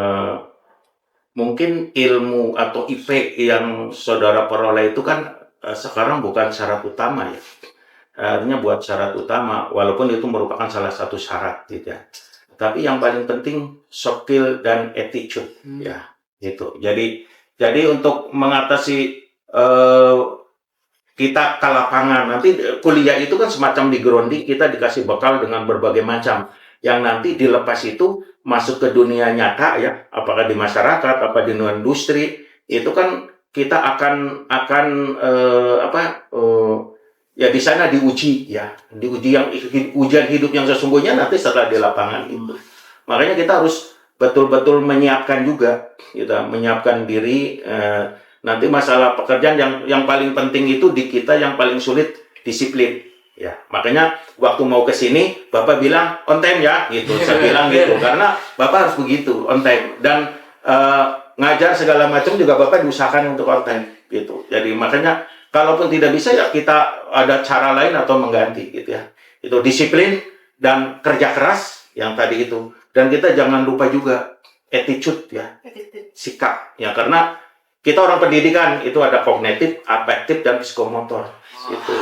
Mungkin ilmu atau IP yang saudara peroleh itu kan sekarang bukan syarat utama ya. Artinya buat syarat utama, walaupun itu merupakan salah satu syarat gitu ya. Tapi yang paling penting soft skill dan attitude ya gitu. Jadi untuk mengatasi kita ke lapangan nanti kuliah itu kan semacam di grounding, kita dikasih bekal dengan berbagai macam yang nanti dilepas itu masuk ke dunia nyata ya, apakah di masyarakat, apa di industri, itu kan kita akan ya di sana diuji ya, diuji yang ujian hidup yang sesungguhnya nanti setelah di lapangan itu. Makanya kita harus betul-betul menyiapkan juga, kita menyiapkan diri. Nanti masalah pekerjaan yang paling penting itu di kita yang paling sulit disiplin. Ya, makanya waktu mau ke sini Bapak bilang on time ya, gitu. Saya bilang gitu karena Bapak harus begitu on time dan ngajar segala macam juga Bapak diusahakan untuk on time gitu. Jadi makanya kalaupun tidak bisa ya kita ada cara lain atau mengganti gitu ya. Itu disiplin dan kerja keras yang tadi itu. Dan kita jangan lupa juga attitude ya, sikap ya karena kita orang pendidikan itu ada kognitif, afektif dan psikomotor itu.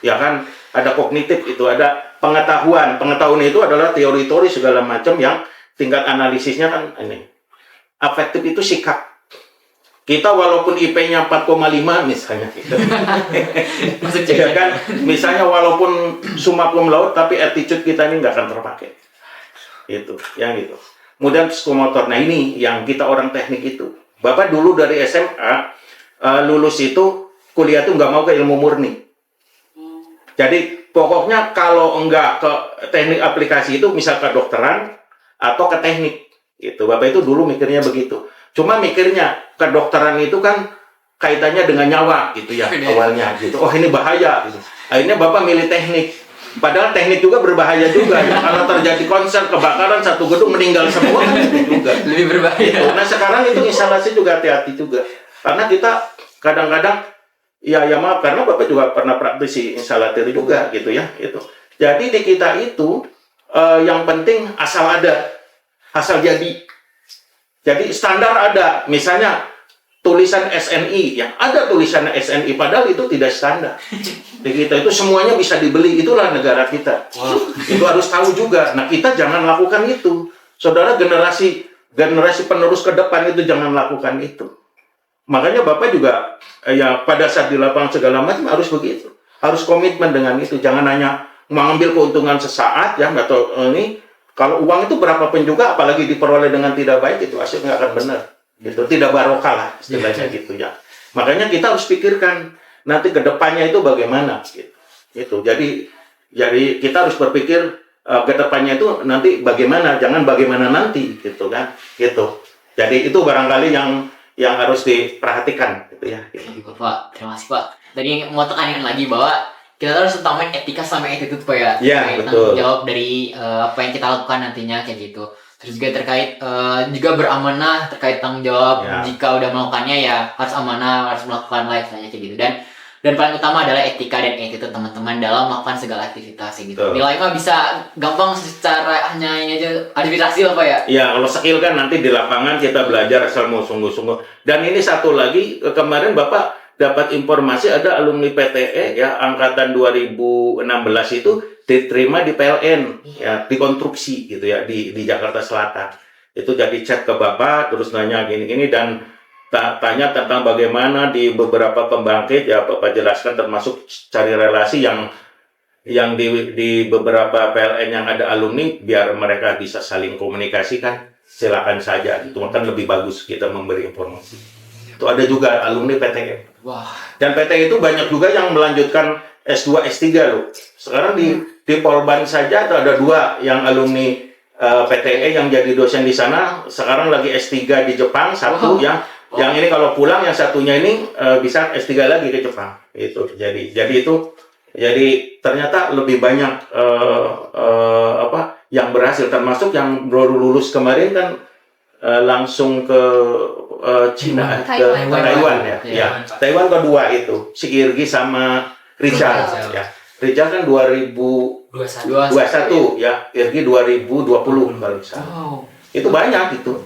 Ya kan ada kognitif itu ada pengetahuan. Pengetahuan itu adalah teori-teori segala macam yang tingkat analisisnya kan ini. Afektif itu sikap. Kita walaupun IP-nya 4,5 misalnya gitu. Ya kan? Misalnya walaupun summa cum laude tapi attitude kita ini nggak akan terpakai. Itu, yang gitu. Kemudian psikomotor. Nah, ini yang kita orang teknik itu. Bapak dulu dari SMA lulus itu kuliah tuh nggak mau ke ilmu murni. Jadi pokoknya kalau enggak ke teknik aplikasi itu misal ke dokteran atau ke teknik. Gitu. Bapak itu dulu mikirnya begitu. Cuma mikirnya kedokteran itu kan kaitannya dengan nyawa gitu ya awalnya gitu. Oh ini bahaya gitu. Akhirnya Bapak milih teknik. Padahal teknik juga berbahaya juga ya. Kalau terjadi konser kebakaran satu gedung meninggal semua kan itu juga. Lebih berbahaya. Gitu. Nah sekarang itu instalasi juga hati-hati juga. Karena kita kadang-kadang ya maaf karena Bapak juga pernah praktisi instalator juga gitu ya itu. Jadi di kita itu yang penting asal ada, asal jadi. Jadi standar ada, misalnya tulisan SNI, ya ada tulisan SNI padahal itu tidak standar. Di kita itu semuanya bisa dibeli, itulah negara kita. Itu harus tahu juga. Nah kita jangan lakukan itu, saudara, generasi penerus ke depan itu jangan lakukan itu. Makanya Bapak juga ya pada saat di lapangan segala macam harus begitu, harus komitmen dengan itu. Jangan hanya mengambil keuntungan sesaat ya, atau ini kalau uang itu berapapun juga, apalagi diperoleh dengan tidak baik, itu hasilnya nggak akan benar. Gitu, tidak barokah lah istilahnya gitu ya. Makanya kita harus pikirkan nanti ke depannya itu bagaimana gitu. Jadi kita harus berpikir ke depannya itu nanti bagaimana, jangan bagaimana nanti gitu kan. Gitu. Jadi itu barangkali yang harus diperhatikan gitu ya. Gitu. Pak, terima kasih Pak. Tadi mau tekanin lagi bahwa kita harus utamain etika sama attitude Pak ya. Iya, betul. Tanggung jawab dari apa yang kita lakukan nantinya kayak gitu. Terus juga terkait juga beramanah, terkait tanggung jawab. Ya. Jika udah melakukannya ya harus amanah, harus melakukan live kayak gitu. Dan paling utama adalah etika dan attitude teman-teman dalam melakukan segala aktivitas kayak gitu. Betul. Nilai mah bisa gampang secara hanya ini aja administrasi lah Pak ya. Ya, kalau skill kan nanti di lapangan kita belajar asal mau sungguh-sungguh. Dan ini satu lagi, kemarin Bapak dapat informasi ada alumni PTE ya angkatan 2016 itu diterima di PLN ya, di konstruksi gitu ya di Jakarta Selatan. Itu jadi chat ke Bapak terus nanya gini-gini dan tanya tentang bagaimana di beberapa pembangkit ya Bapak jelaskan termasuk cari relasi yang di beberapa PLN yang ada alumni biar mereka bisa saling komunikasikan, silakan saja. Itu kan lebih bagus kita memberi informasi. Itu ada juga alumni PTE. Wah. Dan PTE itu banyak juga yang melanjutkan S2, S3 loh. Sekarang di Polban saja ada 2 yang alumni PTE yang jadi dosen di sana. Sekarang lagi S3 di Jepang, satu ya. Yang ini kalau pulang, yang satunya ini bisa S3 lagi ke Jepang. Itu jadi ternyata lebih banyak yang berhasil, termasuk yang baru lulus kemarin kan langsung ke Cina, ke Taiwan ya. Ya. Taiwan kedua itu si Irgi sama Rizal ya. Rizal kan 2021 ya, Irgi 2020 kalau misalnya. Itu banyak itu.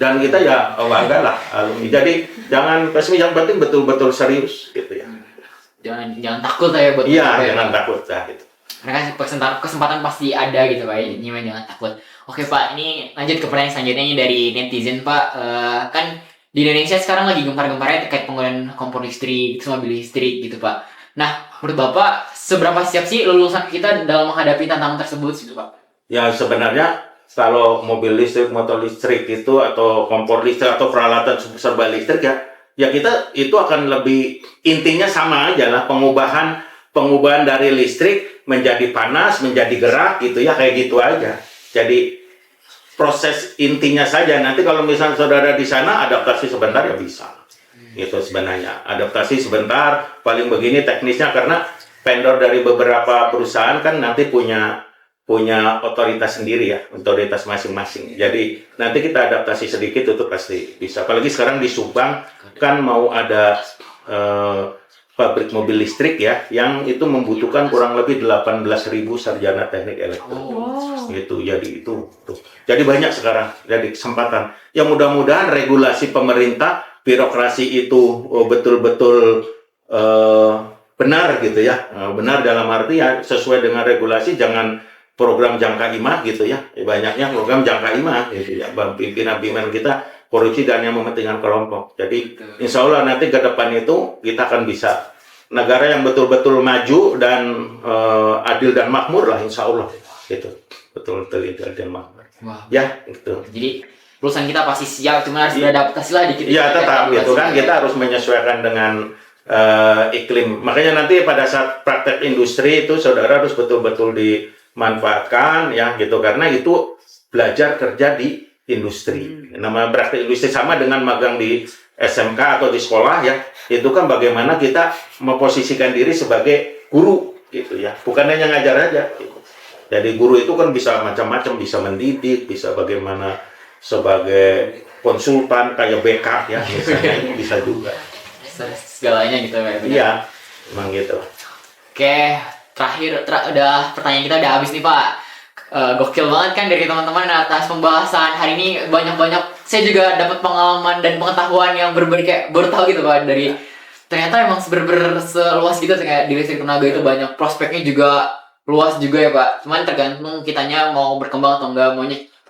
Dan kita ya bangga lah alumni. Jadi jangan pesimis, yang penting betul-betul serius gitu ya. Jangan takut ya buat Iya, jangan takut lah gitu. Karena kesempatan pasti ada gitu Pak, ini jangan takut. Oke Pak, ini lanjut ke pertanyaan selanjutnya ini dari netizen Pak. Kan di Indonesia sekarang lagi gempar-gemparnya terkait penggunaan kompor listrik, mobil listrik gitu Pak. Nah, menurut Bapak seberapa siap sih lulusan kita dalam menghadapi tantangan tersebut gitu Pak? Ya sebenarnya kalau mobil listrik, motor listrik itu atau kompor listrik atau peralatan serba listrik ya kita itu akan lebih intinya sama aja lah, pengubahan dari listrik menjadi panas, menjadi gerak gitu ya, kayak gitu aja. Jadi proses intinya saja. Nanti kalau misalnya saudara di sana adaptasi sebentar ya bisa. Gitu sebenarnya. Adaptasi sebentar, paling begini teknisnya karena vendor dari beberapa perusahaan kan nanti punya otoritas sendiri ya, otoritas masing-masing. Jadi nanti kita adaptasi sedikit itu pasti bisa. Apalagi sekarang di Subang kan mau ada pabrik mobil listrik ya, yang itu membutuhkan kurang lebih 18.000 sarjana teknik elektrik. Gitu, jadi itu. Tuh. Jadi banyak sekarang, jadi kesempatan. Ya mudah-mudahan regulasi pemerintah, birokrasi itu betul-betul benar gitu ya. Benar dalam arti ya sesuai dengan regulasi, jangan program jangka imah gitu ya. Banyaknya program jangka imah gitu ya. Pimpinan-pimpinan kita korupsi dan yang mementingkan kelompok. Jadi insya Allah nanti ke depan itu kita akan bisa negara yang betul-betul maju dan adil dan makmur lah insya Allah. Gitu. Betul-betul adil dan makmur. Wah. Ya gitu. Jadi lulusan kita pasti siap, cuma harus beradaptasi lah dikit. Iya tetap gitu kan, kita harus menyesuaikan dengan iklim. Makanya nanti pada saat praktek industri itu saudara harus betul-betul dimanfaatkan ya gitu, karena itu belajar kerja di industri. Nama praktek industri sama dengan magang di SMK atau di sekolah ya. Itu kan bagaimana kita memposisikan diri sebagai guru gitu ya. Bukan hanya ngajar aja gitu. Jadi guru itu kan bisa macam-macam, bisa mendidik, bisa bagaimana sebagai konsultan kayak BK ya, misalnya itu bisa juga. segalanya gitu ya. Iya, emang gitu. Oke, udah pertanyaan kita udah habis nih Pak. Gokil banget kan dari teman-teman atas pembahasan hari ini, banyak saya juga dapat pengalaman dan pengetahuan yang kayak baru tahu gitu Pak, dari ternyata emang seluas gitu kayak di listrik tenaga itu banyak prospeknya juga luas juga ya Pak. Cuman tergantung kitanya mau berkembang atau enggak,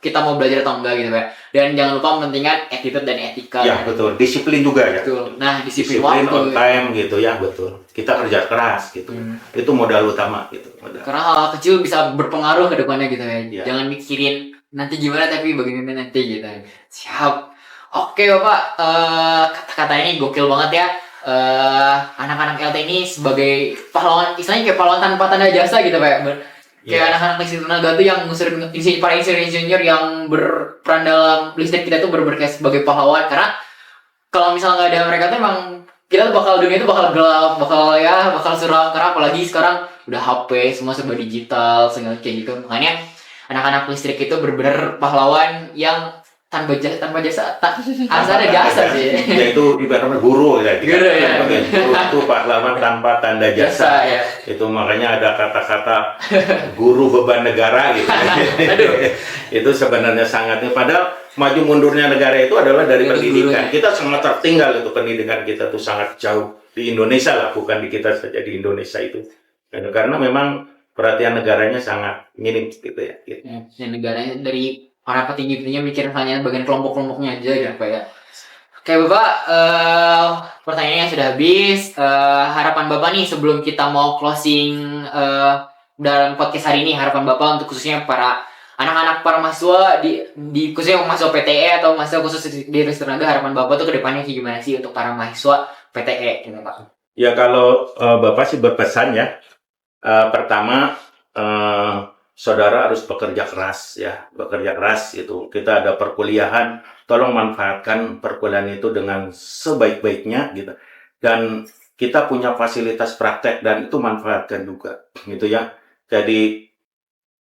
kita mau belajar atau enggak gitu Pak. Dan jangan lupa mementingkan attitude dan etika. Ya betul, disiplin juga ya. Betul. Nah, disiplin Disiplin waktu. on time gitu ya, betul. Kita kerja keras gitu. Itu modal utama gitu. Karena hal kecil bisa berpengaruh ke depannya gitu ya. Iya. Jangan mikirin nanti gimana tapi bagaimana nanti gitu. Siap. Oke Bapak, kata-kata ini gokil banget ya. Anak-anak LT ini sebagai pahlawan, istilahnya kayak pahlawan tanpa tanda jasa gitu Pak. Kayak anak-anak listrik tenaga tuh yang para insinyur yang berperan dalam listrik kita tuh kayak sebagai pahlawan. Karena kalau misalnya nggak ada mereka tuh emang kita tuh dunia itu bakal gelap, bakal suram. Karena apalagi sekarang udah HP, semua serba digital, segala kayak gitu. Makanya anak-anak listrik itu benar-benar pahlawan yang tanpa jasa, harus ada jasa sih. Ya itu ibaratnya guru ya. Guru ya. Guru itu pahlawan tanpa tanda jasa. Ya. Itu makanya ada kata-kata guru beban negara gitu. Itu sebenarnya sangatnya. Padahal maju mundurnya negara itu adalah dari pendidikan. Kita sangat tertinggal itu, pendidikan kita tuh sangat jauh di Indonesia lah, bukan di kita saja, di Indonesia itu. Karena memang perhatian negaranya sangat minim gitu ya. Gitu. Ya, negaranya dari para petinggi-petingginya mikir hanya bagian kelompok-kelompoknya aja ya Pak ya. Oke Bapak, pertanyaannya sudah habis. Harapan Bapak nih sebelum kita mau closing dalam podcast hari ini, harapan Bapak untuk khususnya para anak-anak, para mahasiswa di khususnya mahasiswa PTE atau mahasiswa khusus di listrik tenaga, harapan Bapak tuh ke depannya gimana sih untuk para mahasiswa PTE gitu Pak? Ya kalau Bapak sih berpesan ya, pertama saudara harus bekerja keras ya, bekerja keras itu. Kita ada perkuliahan, tolong manfaatkan perkuliahan itu dengan sebaik-baiknya gitu. Dan kita punya fasilitas praktek dan itu manfaatkan juga gitu ya. Jadi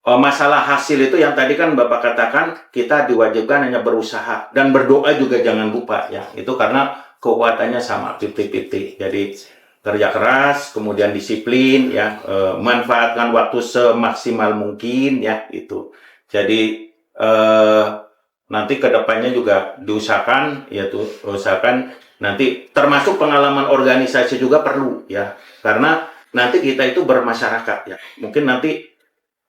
masalah hasil itu yang tadi kan Bapak katakan, kita diwajibkan hanya berusaha dan berdoa juga jangan lupa ya. Itu karena kekuatannya sama 50-50. Jadi kerja keras, kemudian disiplin, ya, manfaatkan waktu semaksimal mungkin, ya, itu. Jadi nanti kedepannya juga diusahakan, yaitu usahakan nanti termasuk pengalaman organisasi juga perlu, ya, karena nanti kita itu bermasyarakat, ya. Mungkin nanti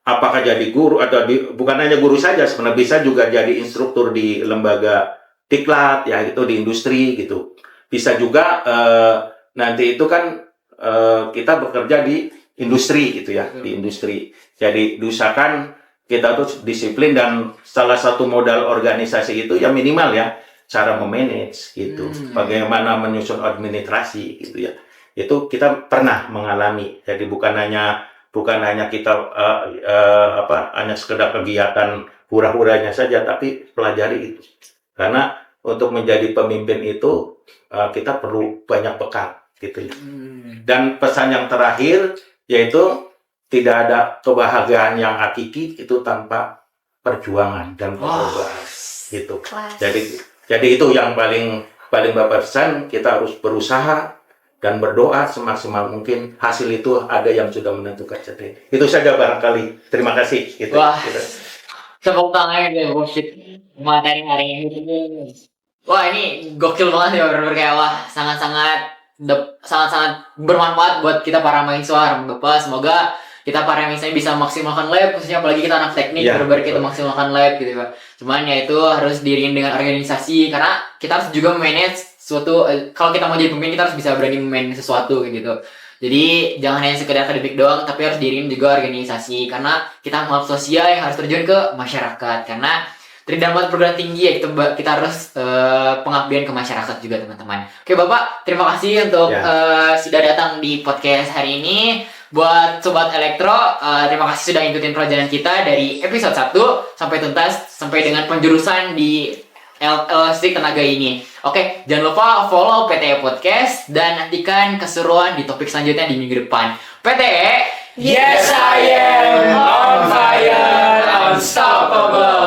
apakah jadi guru atau bukan hanya guru saja, sebenarnya bisa juga jadi instruktur di lembaga diklat, ya, itu di industri, gitu. Bisa juga nanti itu kan kita bekerja di industri gitu ya, di industri. Jadi diusahakan kita tuh disiplin dan salah satu modal organisasi itu ya minimal ya cara memanage gitu. Bagaimana menyusun administrasi gitu ya. Itu kita pernah mengalami. Jadi bukan hanya kita hanya sekedar kegiatan hura-huranya saja, tapi pelajari itu. Karena untuk menjadi pemimpin itu kita perlu banyak bekal gitu ya. Dan pesan yang terakhir yaitu tidak ada kebahagiaan yang hakiki itu tanpa perjuangan dan pengorbanan gitu. Jadi itu yang paling Bapak pesan, kita harus berusaha dan berdoa semaksimal mungkin. Hasil itu ada yang sudah menentukan. Jadi itu saja barangkali. Terima kasih gitu. Wah. Tepuk tangan ya materi hari ini. Wah, ini gokil banget ya, bener-bener kayak wah, sangat-sangat bermanfaat buat kita para mahasiswa. Bapak, semoga kita para mahasiswa bisa maksimalkan lab, khususnya apalagi kita anak teknik, benar-benar kita maksimalkan lab gitu Pak. Cuman ya itu harus diiringi dengan organisasi, karena kita harus juga manage suatu, kalau kita mau jadi pemimpin kita harus bisa berani manage sesuatu gitu. Jadi jangan hanya sekedar akademik doang, tapi harus diiringi juga organisasi, karena kita makhluk sosial yang harus terjun ke masyarakat. Karena terdapat perguruan tinggi ya, kita harus pengabdian ke masyarakat juga teman-teman. Oke Bapak, terima kasih untuk sudah datang di podcast hari ini. Buat Sobat Elektro, terima kasih sudah ngikutin perjalanan kita dari episode 1 sampai tuntas, sampai dengan penjurusan di listrik tenaga ini. Oke, jangan lupa follow PTE Podcast dan nantikan keseruan di topik selanjutnya di minggu depan. PTE, Yes I am on fire, unstoppable.